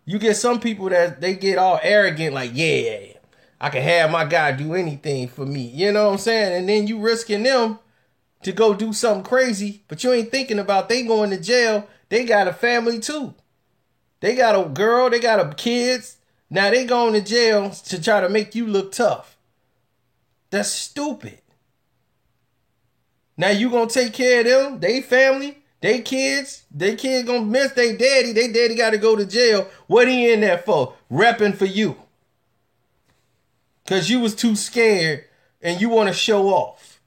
You get some people that they get all arrogant, like, yeah, I can have my guy do anything for me. You know what I'm saying? And then you risking them to go do something crazy, but you ain't thinking about they going to jail. They got a family too. They got a girl, they got a kids. Now they going to jail to try to make you look tough. That's stupid. Now you gonna take care of them, they family, they kids gonna miss their daddy. They daddy gotta go to jail. What he in there for? Repping for you. Cause you was too scared and you wanna show off.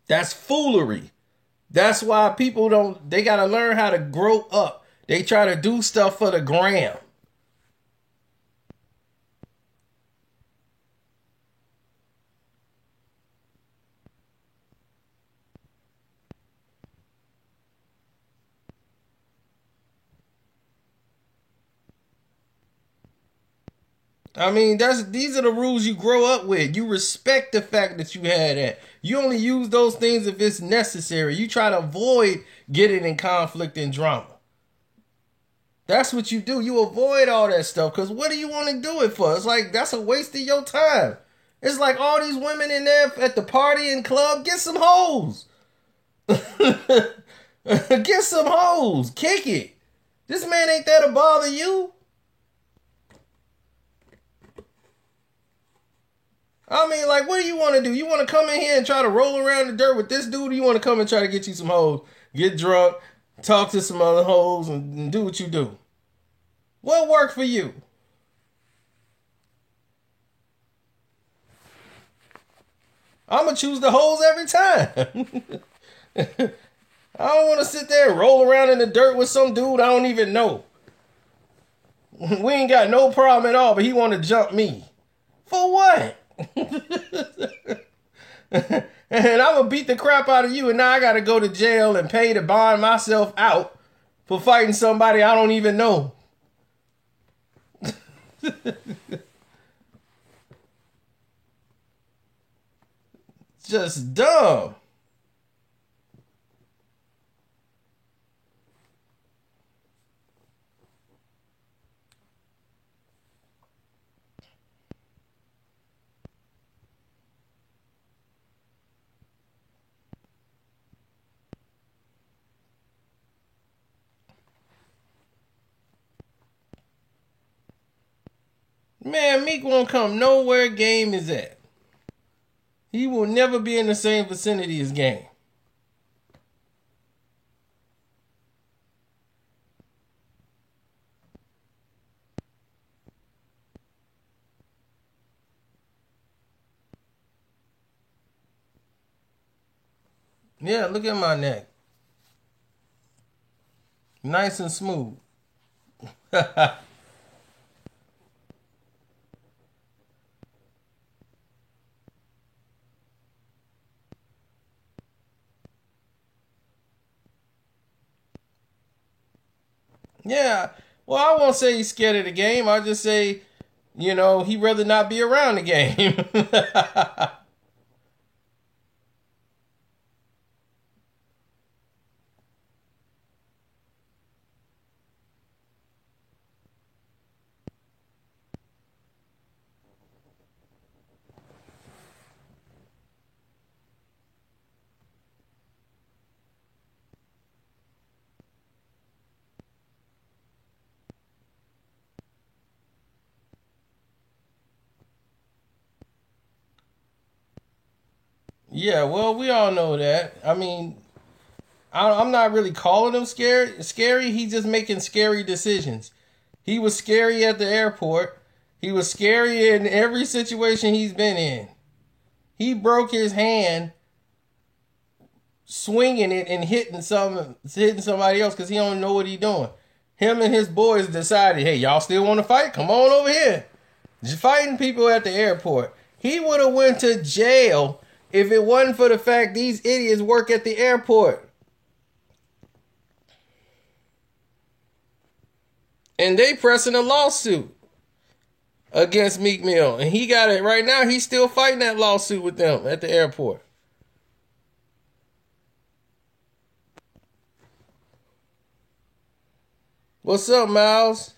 That's foolery. That's why people they gotta learn how to grow up. They try to do stuff for the gram. I mean, these are the rules you grow up with. You respect the fact that you had that. You only use those things if it's necessary. You try to avoid getting in conflict and drama. That's what you do. You avoid all that stuff because what do you want to do it for? It's like that's a waste of your time. It's like all these women in there at the party and club. Get some hoes. Get some hoes. Kick it. This man ain't there to bother you. I mean, like, what do you want to do? You want to come in here and try to roll around in the dirt with this dude? Or you want to come and try to get you some hoes, get drunk, talk to some other hoes, and do what you do? What worked for you? I'm going to choose the hoes every time. I don't want to sit there and roll around in the dirt with some dude I don't even know. We ain't got no problem at all, but he want to jump me. For what? And I'm gonna beat the crap out of you, and now I gotta go to jail and pay to bond myself out for fighting somebody I don't even know. Just dumb. Man, Meek won't come nowhere Game is at. He will never be in the same vicinity as Game. Yeah, look at my neck. Nice and smooth. Yeah. Well, I won't say he's scared of the game. I'll just say, he'd rather not be around the game. Yeah, well, we all know that. I mean, I'm not really calling him scary. He's just making scary decisions. He was scary at the airport. He was scary in every situation he's been in. He broke his hand swinging it and hitting somebody else because he don't know what he doing. Him and his boys decided, hey, y'all still want to fight? Come on over here. Just fighting people at the airport. He would have went to jail if it wasn't for the fact these idiots work at the airport. And they pressing a lawsuit against Meek Mill. And he got it right now. He's still fighting that lawsuit with them at the airport. What's up, Miles?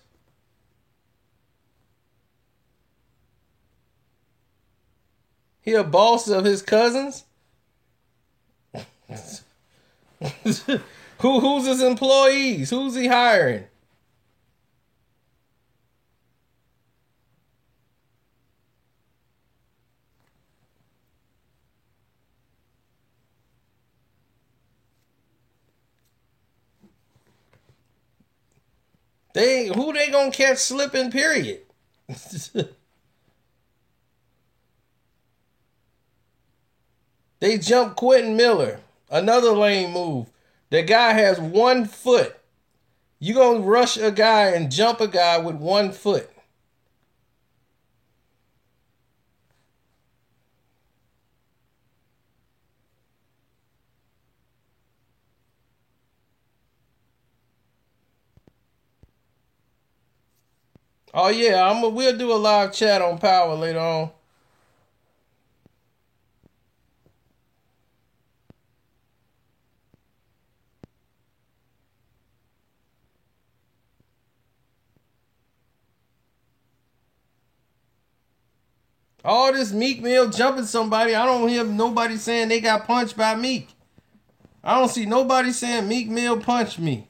He a boss of his cousins? Who's his employees? Who's he hiring? Who they gonna catch slipping, period? They jumped Quentin Miller. Another lame move. The guy has 1 foot. You gonna rush a guy and jump a guy with 1 foot. Oh yeah, we'll do a live chat on Power later on. All this Meek Mill jumping somebody, I don't hear nobody saying they got punched by Meek. I don't see nobody saying Meek Mill punched me.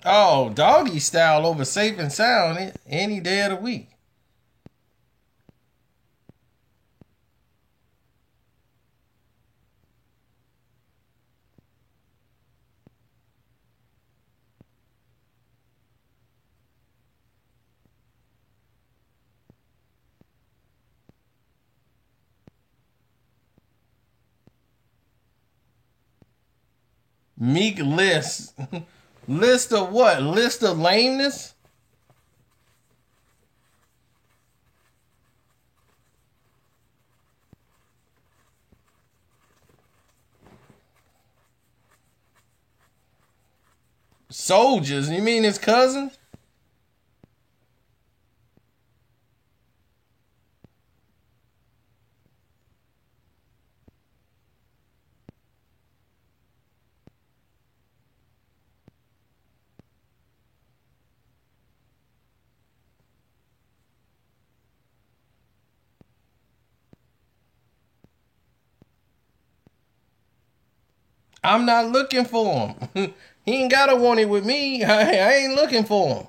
Oh, doggy style over safe and sound any day of the week. Meek list. List of what? List of lameness? Soldiers? You mean his cousins? I'm not looking for him. He ain't gotta want it with me. I ain't looking for him.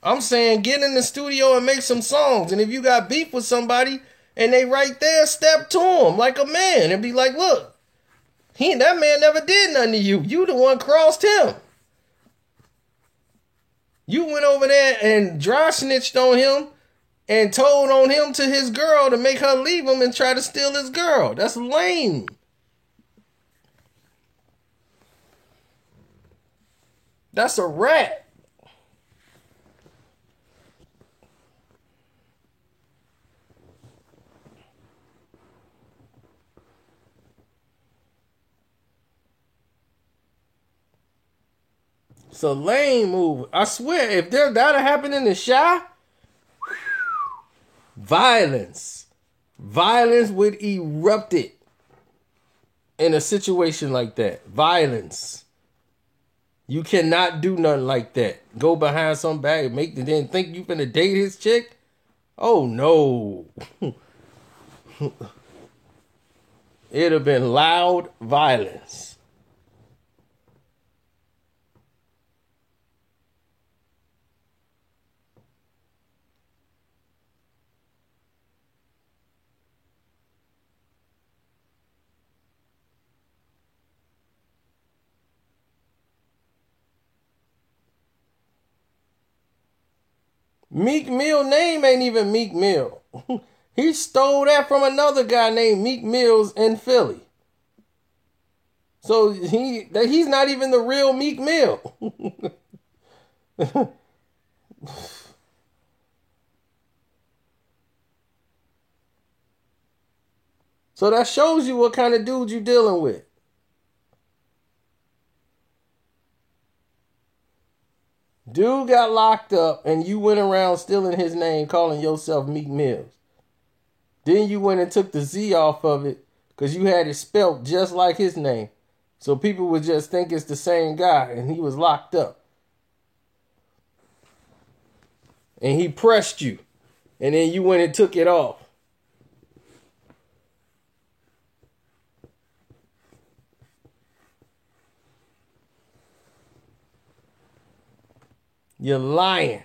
I'm saying get in the studio and make some songs. And if you got beef with somebody and they right there, step to him like a man and be like, look, that man never did nothing to you. You the one crossed him. You went over there and dry snitched on him and told on him to his girl to make her leave him and try to steal his girl. That's lame. That's a rat. It's a lame move. I swear, if that'd happen in the Chi, violence would erupt it in a situation like that. Violence. You cannot do nothing like that. Go behind some bag and then think you finna date his chick? Oh no. It'd have been loud violence. Meek Mill name ain't even Meek Mill. He stole that from another guy named Meek Mills in Philly. So he's not even the real Meek Mill. So that shows you what kind of dude you're dealing with. Dude got locked up and you went around stealing his name, calling yourself Meek Mills. Then you went and took the Z off of it because you had it spelt just like his name. So people would just think it's the same guy, and he was locked up. And he pressed you. And then you went and took it off. You're lying.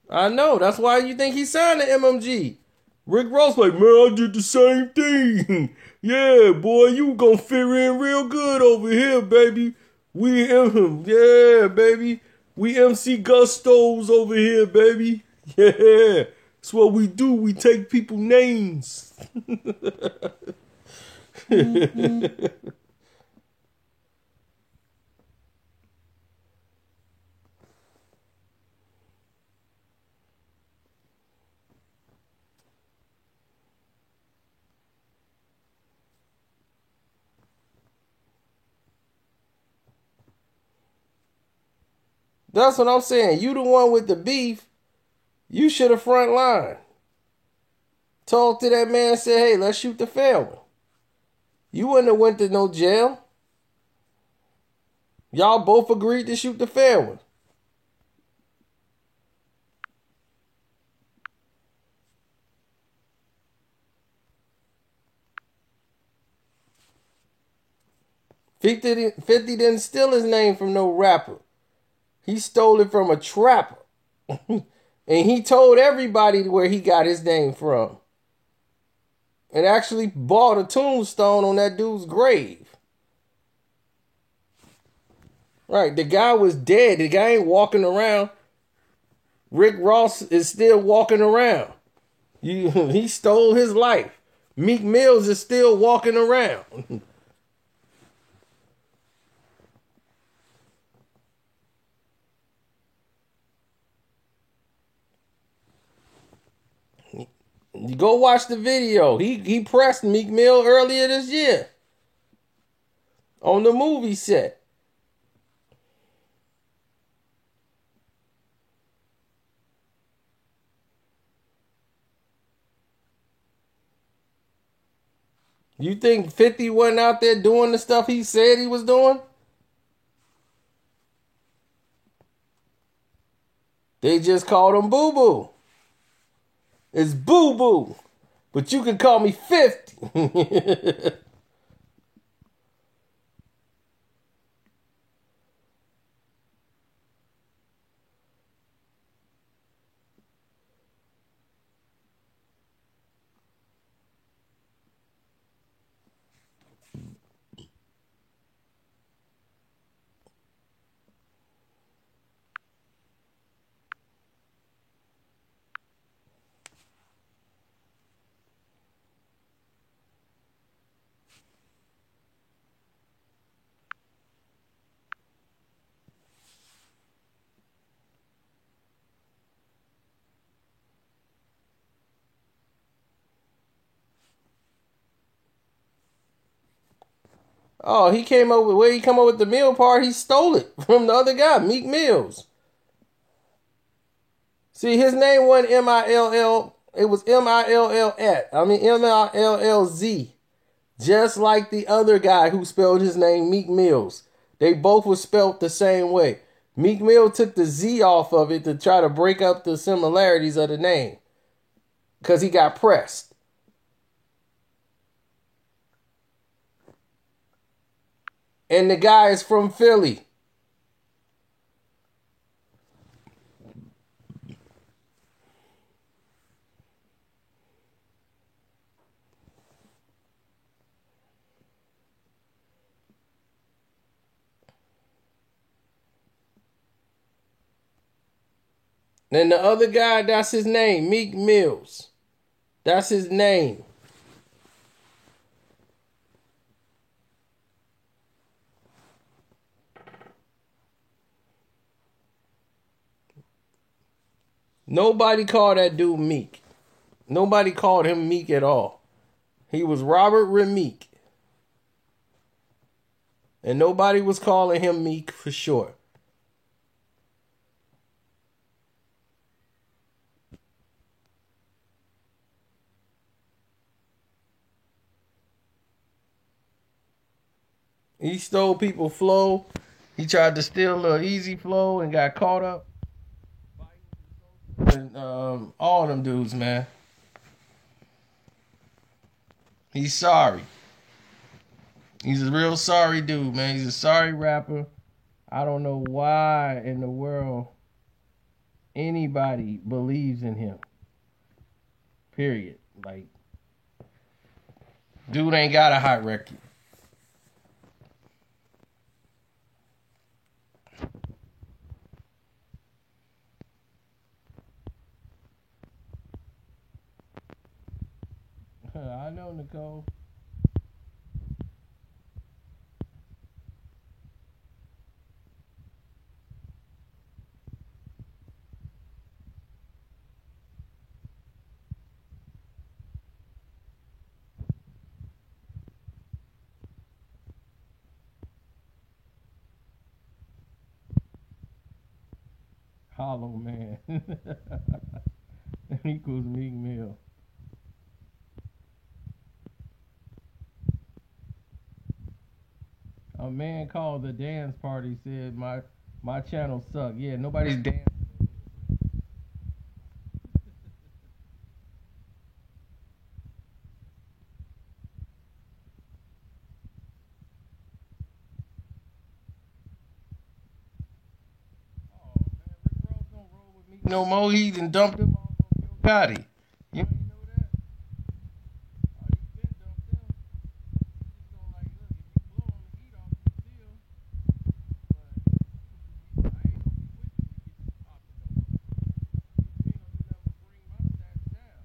I know. That's why you think he signed the MMG. Rick Ross like, man, I did the same thing. Yeah, boy, you gonna fit in real good over here, baby. Yeah, baby. We MC Gustos over here, baby. Yeah, that's what we do. We take people names. That's what I'm saying. You the one with the beef. You should have front line. Talk to that man and say, hey, let's shoot the family. You wouldn't have went to no jail. Y'all both agreed to shoot the family. Fifty didn't steal his name from no rapper. He stole it from a trapper. And he told everybody where he got his name from. And actually bought a tombstone on that dude's grave. Right, the guy was dead. The guy ain't walking around. Rick Ross is still walking around. He stole his life. Meek Mills is still walking around. You go watch the video. He pressed Meek Mill earlier this year on the movie set. You think 50 wasn't out there doing the stuff he said he was doing? They just called him Boo Boo. It's Boo Boo. But you can call me 50. Oh, he came up with where he come up with the meal part. He stole it from the other guy, Meek Mills. See, his name wasn't M-I-L-L. It was M-I-L-L-Z. M-I-L-L-Z. Just like the other guy who spelled his name Meek Mills. They both were spelled the same way. Meek Mill took the Z off of it to try to break up the similarities of the name. Because he got pressed. And the guy is from Philly. Then the other guy, that's his name, Meek Mills. That's his name. Nobody called that dude Meek. Nobody called him Meek at all. He was Robert Remeek. And nobody was calling him Meek for sure. He stole people's flow. He tried to steal a easy flow and got caught up. And all them dudes, man. He's sorry. He's a real sorry dude, man. He's a sorry rapper. I don't know why in the world anybody believes in him. Period. Like, dude ain't got a hot record. I know, Nicole. Hollow Man. Equals Meek Mill. A man called the dance party said my channel suck. Yeah, nobody's dancing. Oh man, Rick Ross don't roll with me no more. He done dumped him off on Bill Gotti. You ain't know that? Oh, he been dumped him. He just don't like, look, if you blow on the heat off, you still. But I ain't gonna be with you to get you popping no more. You ain't gonna never bring my stats down.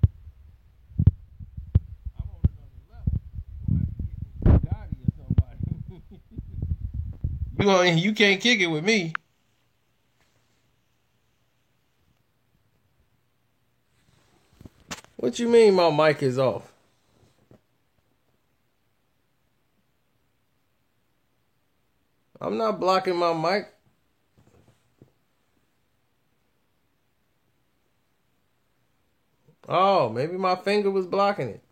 I'm on another level. You gonna have to get with Gotti or somebody. You can't kick it with me. What you mean my mic is off? I'm not blocking my mic. Oh, maybe my finger was blocking it.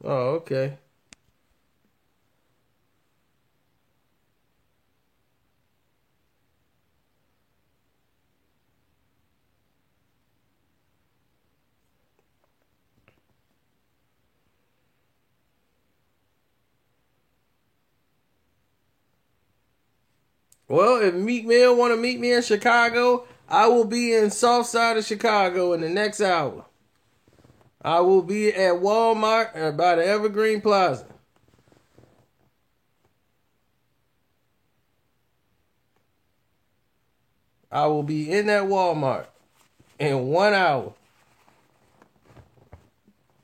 Oh, okay. Well, if Meek Mill want to meet me in Chicago, I will be in South Side of Chicago in the next hour. I will be at Walmart by the Evergreen Plaza. I will be in that Walmart in 1 hour.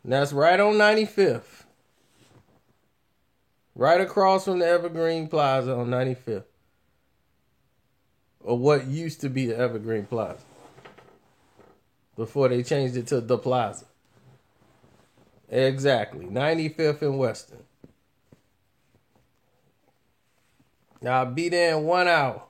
And that's right on 95th. Right across from the Evergreen Plaza on 95th. Or what used to be the Evergreen Plaza. Before they changed it to the Plaza. Exactly. 95th and Western. I'll be there in 1 hour.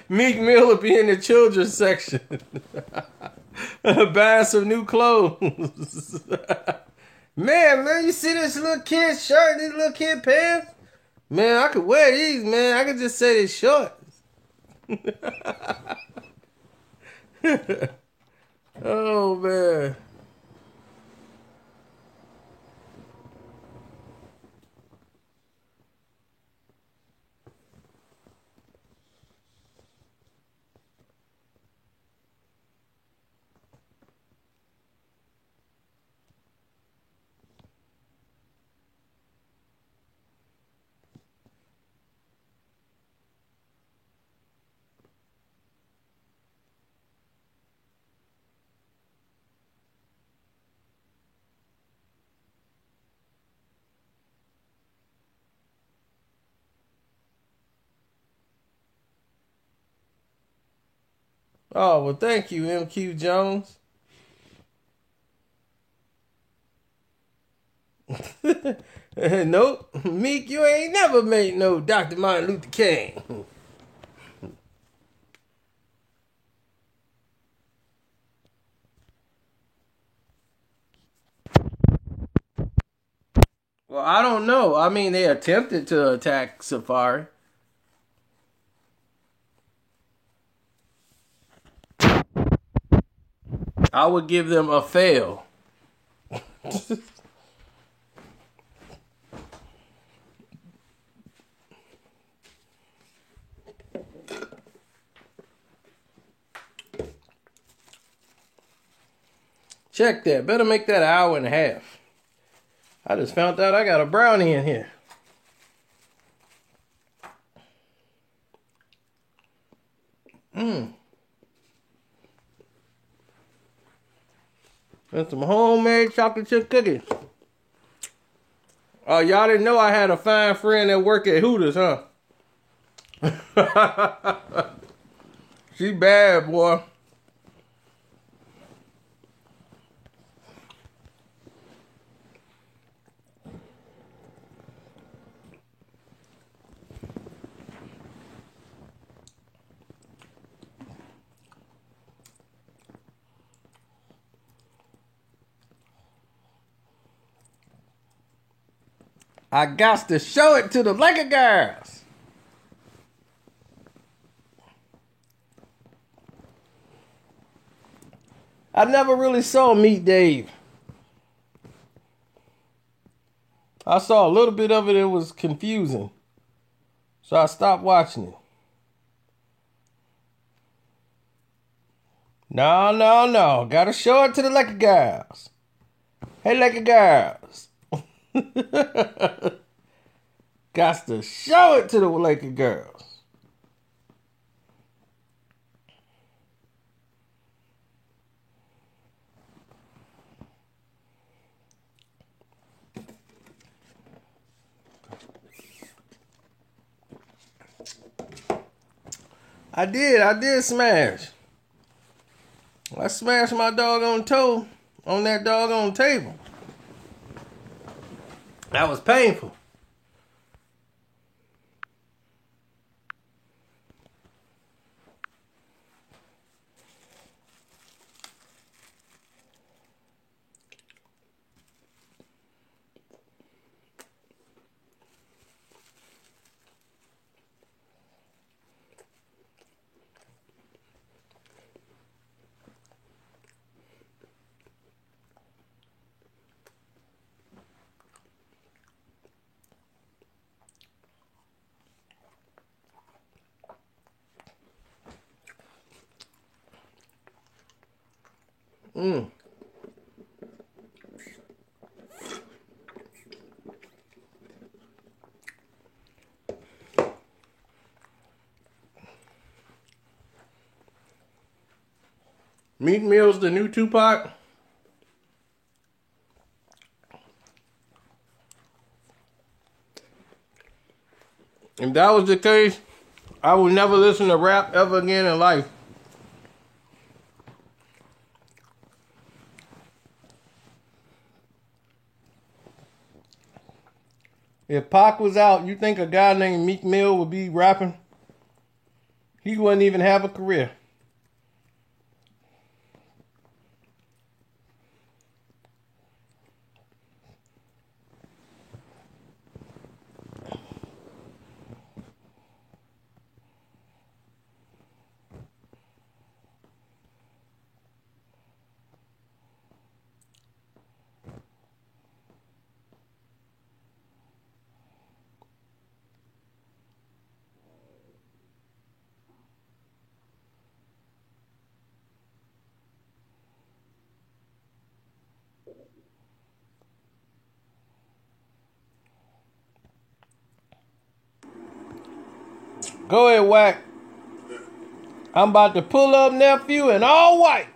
Meek Mill will be in the children's section. Buying some new clothes. Man, you see this little kid's shirt, these little kid pants? Man, I could wear these, man. I could just say they're shorts. Oh, man. Oh, well, thank you, MQ Jones. Nope. Meek, you ain't never made no Dr. Martin Luther King. Well, I don't know. I mean, they attempted to attack Safari. I would give them a fail. Check that. Better make that an hour and a half. I just found out I got a brownie in here. And some homemade chocolate chip cookies. Oh, y'all didn't know I had a fine friend that worked at Hooters, huh? She bad, boy. I got to show it to the Laker girls. I never really saw Meet Dave. I saw a little bit of it. It was confusing. So I stopped watching it. No. Gotta show it to the Laker girls. Hey, Laker girls. Got to show it to the Laker girls. I did smash. I smashed my doggone toe on that doggone table. That was painful. Meat Mill's the new Tupac. If that was the case, I would never listen to rap ever again in life. If Pac was out, you think a guy named Meek Mill would be rapping? He wouldn't even have a career. Go ahead, Wack. I'm about to pull up, nephew, in all white.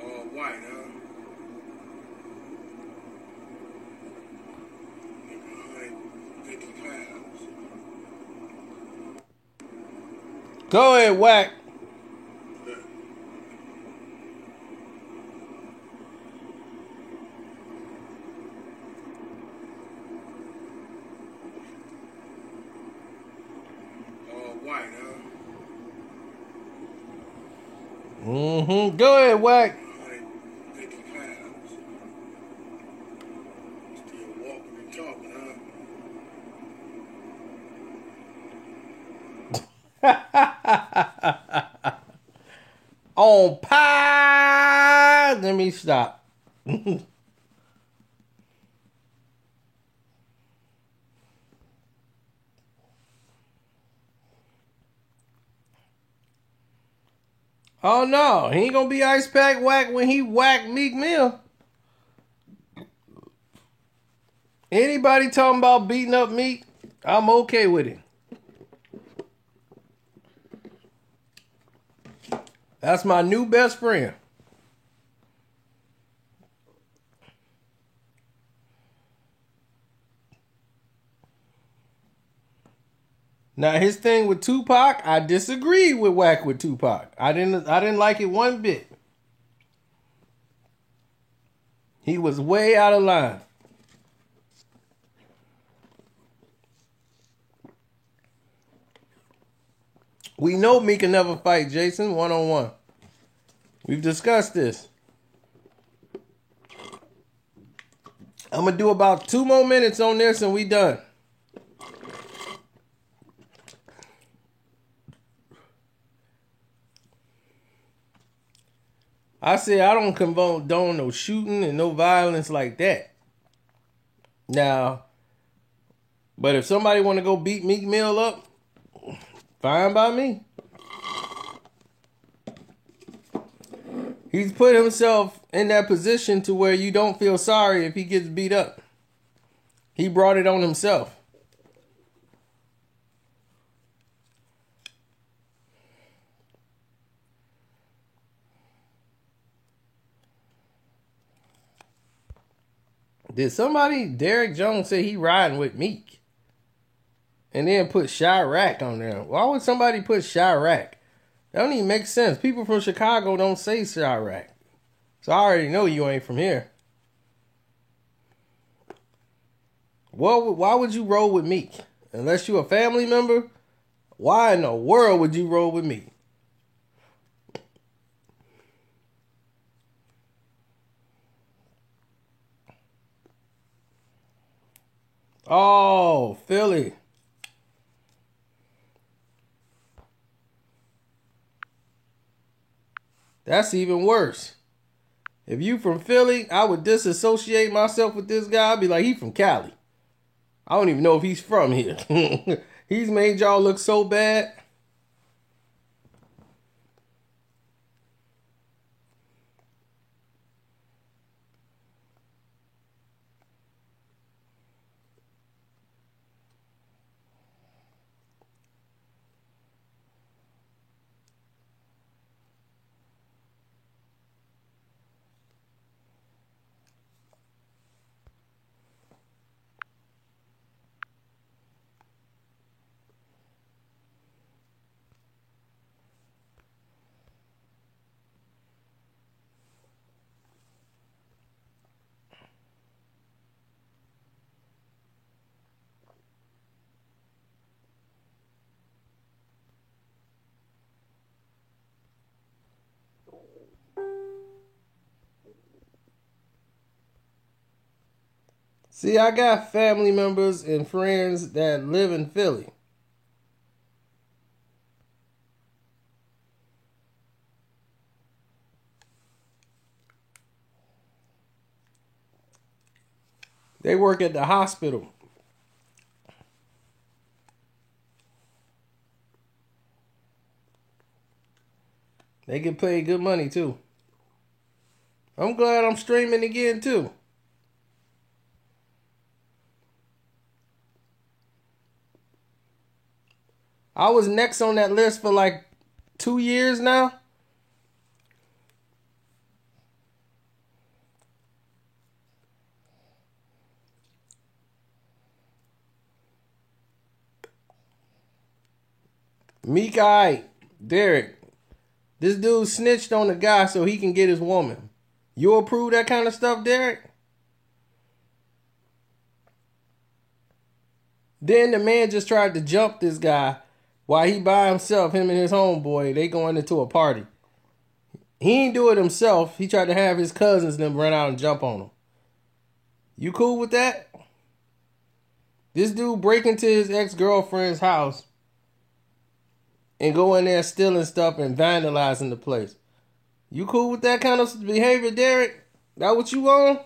All white, huh? Go ahead, Wack. White, huh? Mm-hmm. Go ahead, Wack. 150 pounds. Still walking and talking, On pie. Let me stop. Oh no, he ain't gonna be Ice Pack Wack when he whack Meek Mill. Anybody talking about beating up Meek, I'm okay with it. That's my new best friend. Now his thing with Tupac, I disagreed with Wack with Tupac. I didn't like it one bit. He was way out of line. We know Meek can never fight Jason one-on-one. We've discussed this. I'm gonna do about 2 more minutes on this and we done. I said I don't condone no shooting and no violence like that. Now, but if somebody want to go beat Meek Mill up, fine by me. He's put himself in that position to where you don't feel sorry if he gets beat up. He brought it on himself. Did somebody, Derek Jones, say he riding with Meek? And then put Chirac on there. Why would somebody put Chirac? That don't even make sense. People from Chicago don't say Chirac. So I already know you ain't from here. Well, why would you roll with Meek? Unless you a family member? Why in the world would you roll with Meek? Oh, Philly. That's even worse. If you from Philly, I would disassociate myself with this guy. I'd be like, he from Cali. I don't even know if he's from here. He's made y'all look so bad. See, I got family members and friends that live in Philly. They work at the hospital. They get paid good money too. I'm glad I'm streaming again too. I was next on that list for like 2 years now. Meek, alright. Derek, this dude snitched on the guy so he can get his woman. You approve that kind of stuff, Derek? Then the man just tried to jump this guy while he by himself, him and his homeboy, they going into a party. He ain't do it himself. He tried to have his cousins them run out and jump on him. You cool with that? This dude break into his ex-girlfriend's house and go in there stealing stuff and vandalizing the place. You cool with that kind of behavior, Derek? That what you on?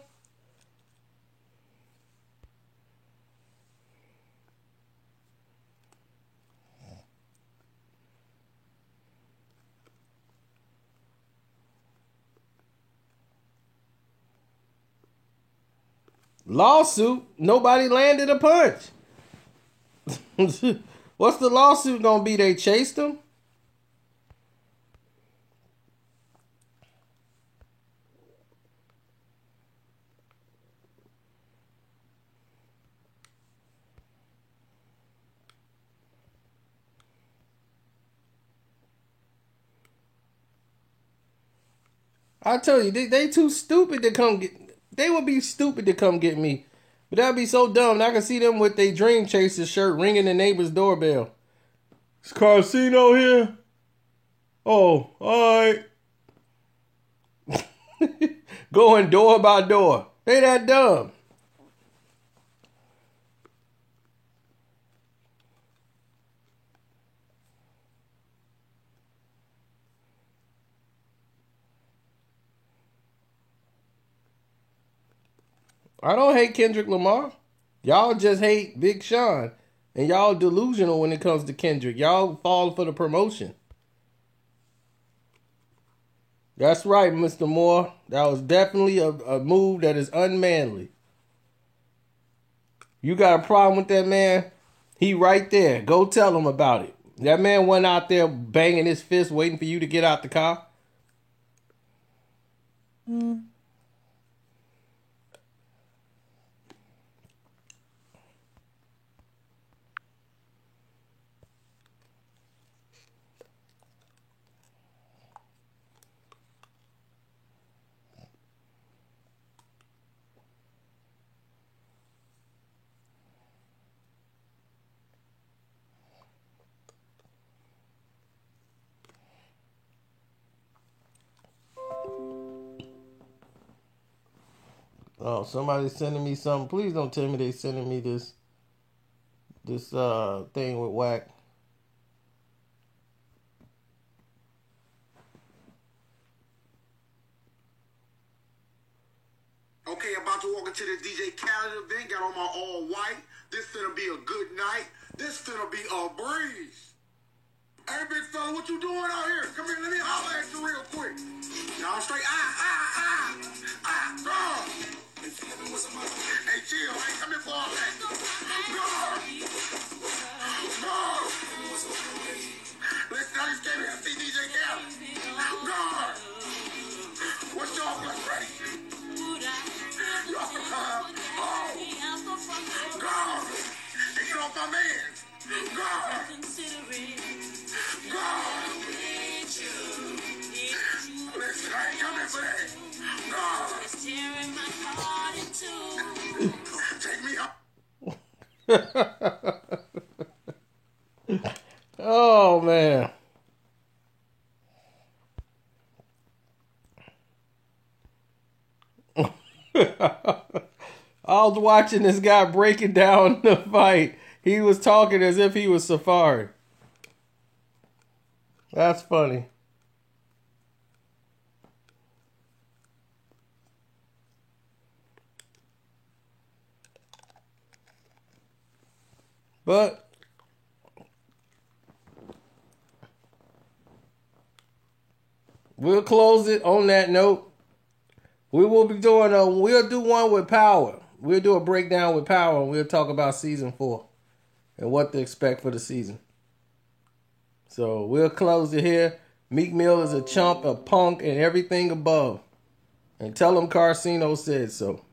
Lawsuit? Nobody landed a punch. What's the lawsuit gonna be? They chased him? I tell you, they too stupid to come get. They would be stupid to come get me. But that'd be so dumb. I can see them with their Dream Chaser shirt ringing the neighbor's doorbell. Is Carcino here? Oh, alright. Going door by door. They that dumb. I don't hate Kendrick Lamar. Y'all just hate Big Sean. And y'all delusional when it comes to Kendrick. Y'all fall for the promotion. That's right, Mr. Moore. That was definitely a move that is unmanly. You got a problem with that man? He right there. Go tell him about it. That man went out there banging his fist waiting for you to get out the car. Oh, somebody's sending me something. Please don't tell me they sending me this thing with whack. Okay, about to walk into this DJ Khaled event. Got on my all white. This finna be a good night. This finna be a breeze. Hey, big fella, what you doing out here? Come here, let me holler at you real quick. Y'all straight, God. Hey, chill, I ain't coming for all that. God. Listen, I just came here to see DJ Khaled. God. What's y'all ready? Y'all can come. Oh. God. Hey, get off my man. God. God. Listen, I ain't coming for that. God. Take me up. Oh, man. I was watching this guy breaking down the fight. He was talking as if he was Safari. That's funny. But we'll close it on that note. We will be doing we'll do one with Power. We'll do a breakdown with Power and we'll talk about season 4 and what to expect for the season. So we'll close it here. Meek Mill is a chump, a punk, and everything above. And tell him Carcino said so.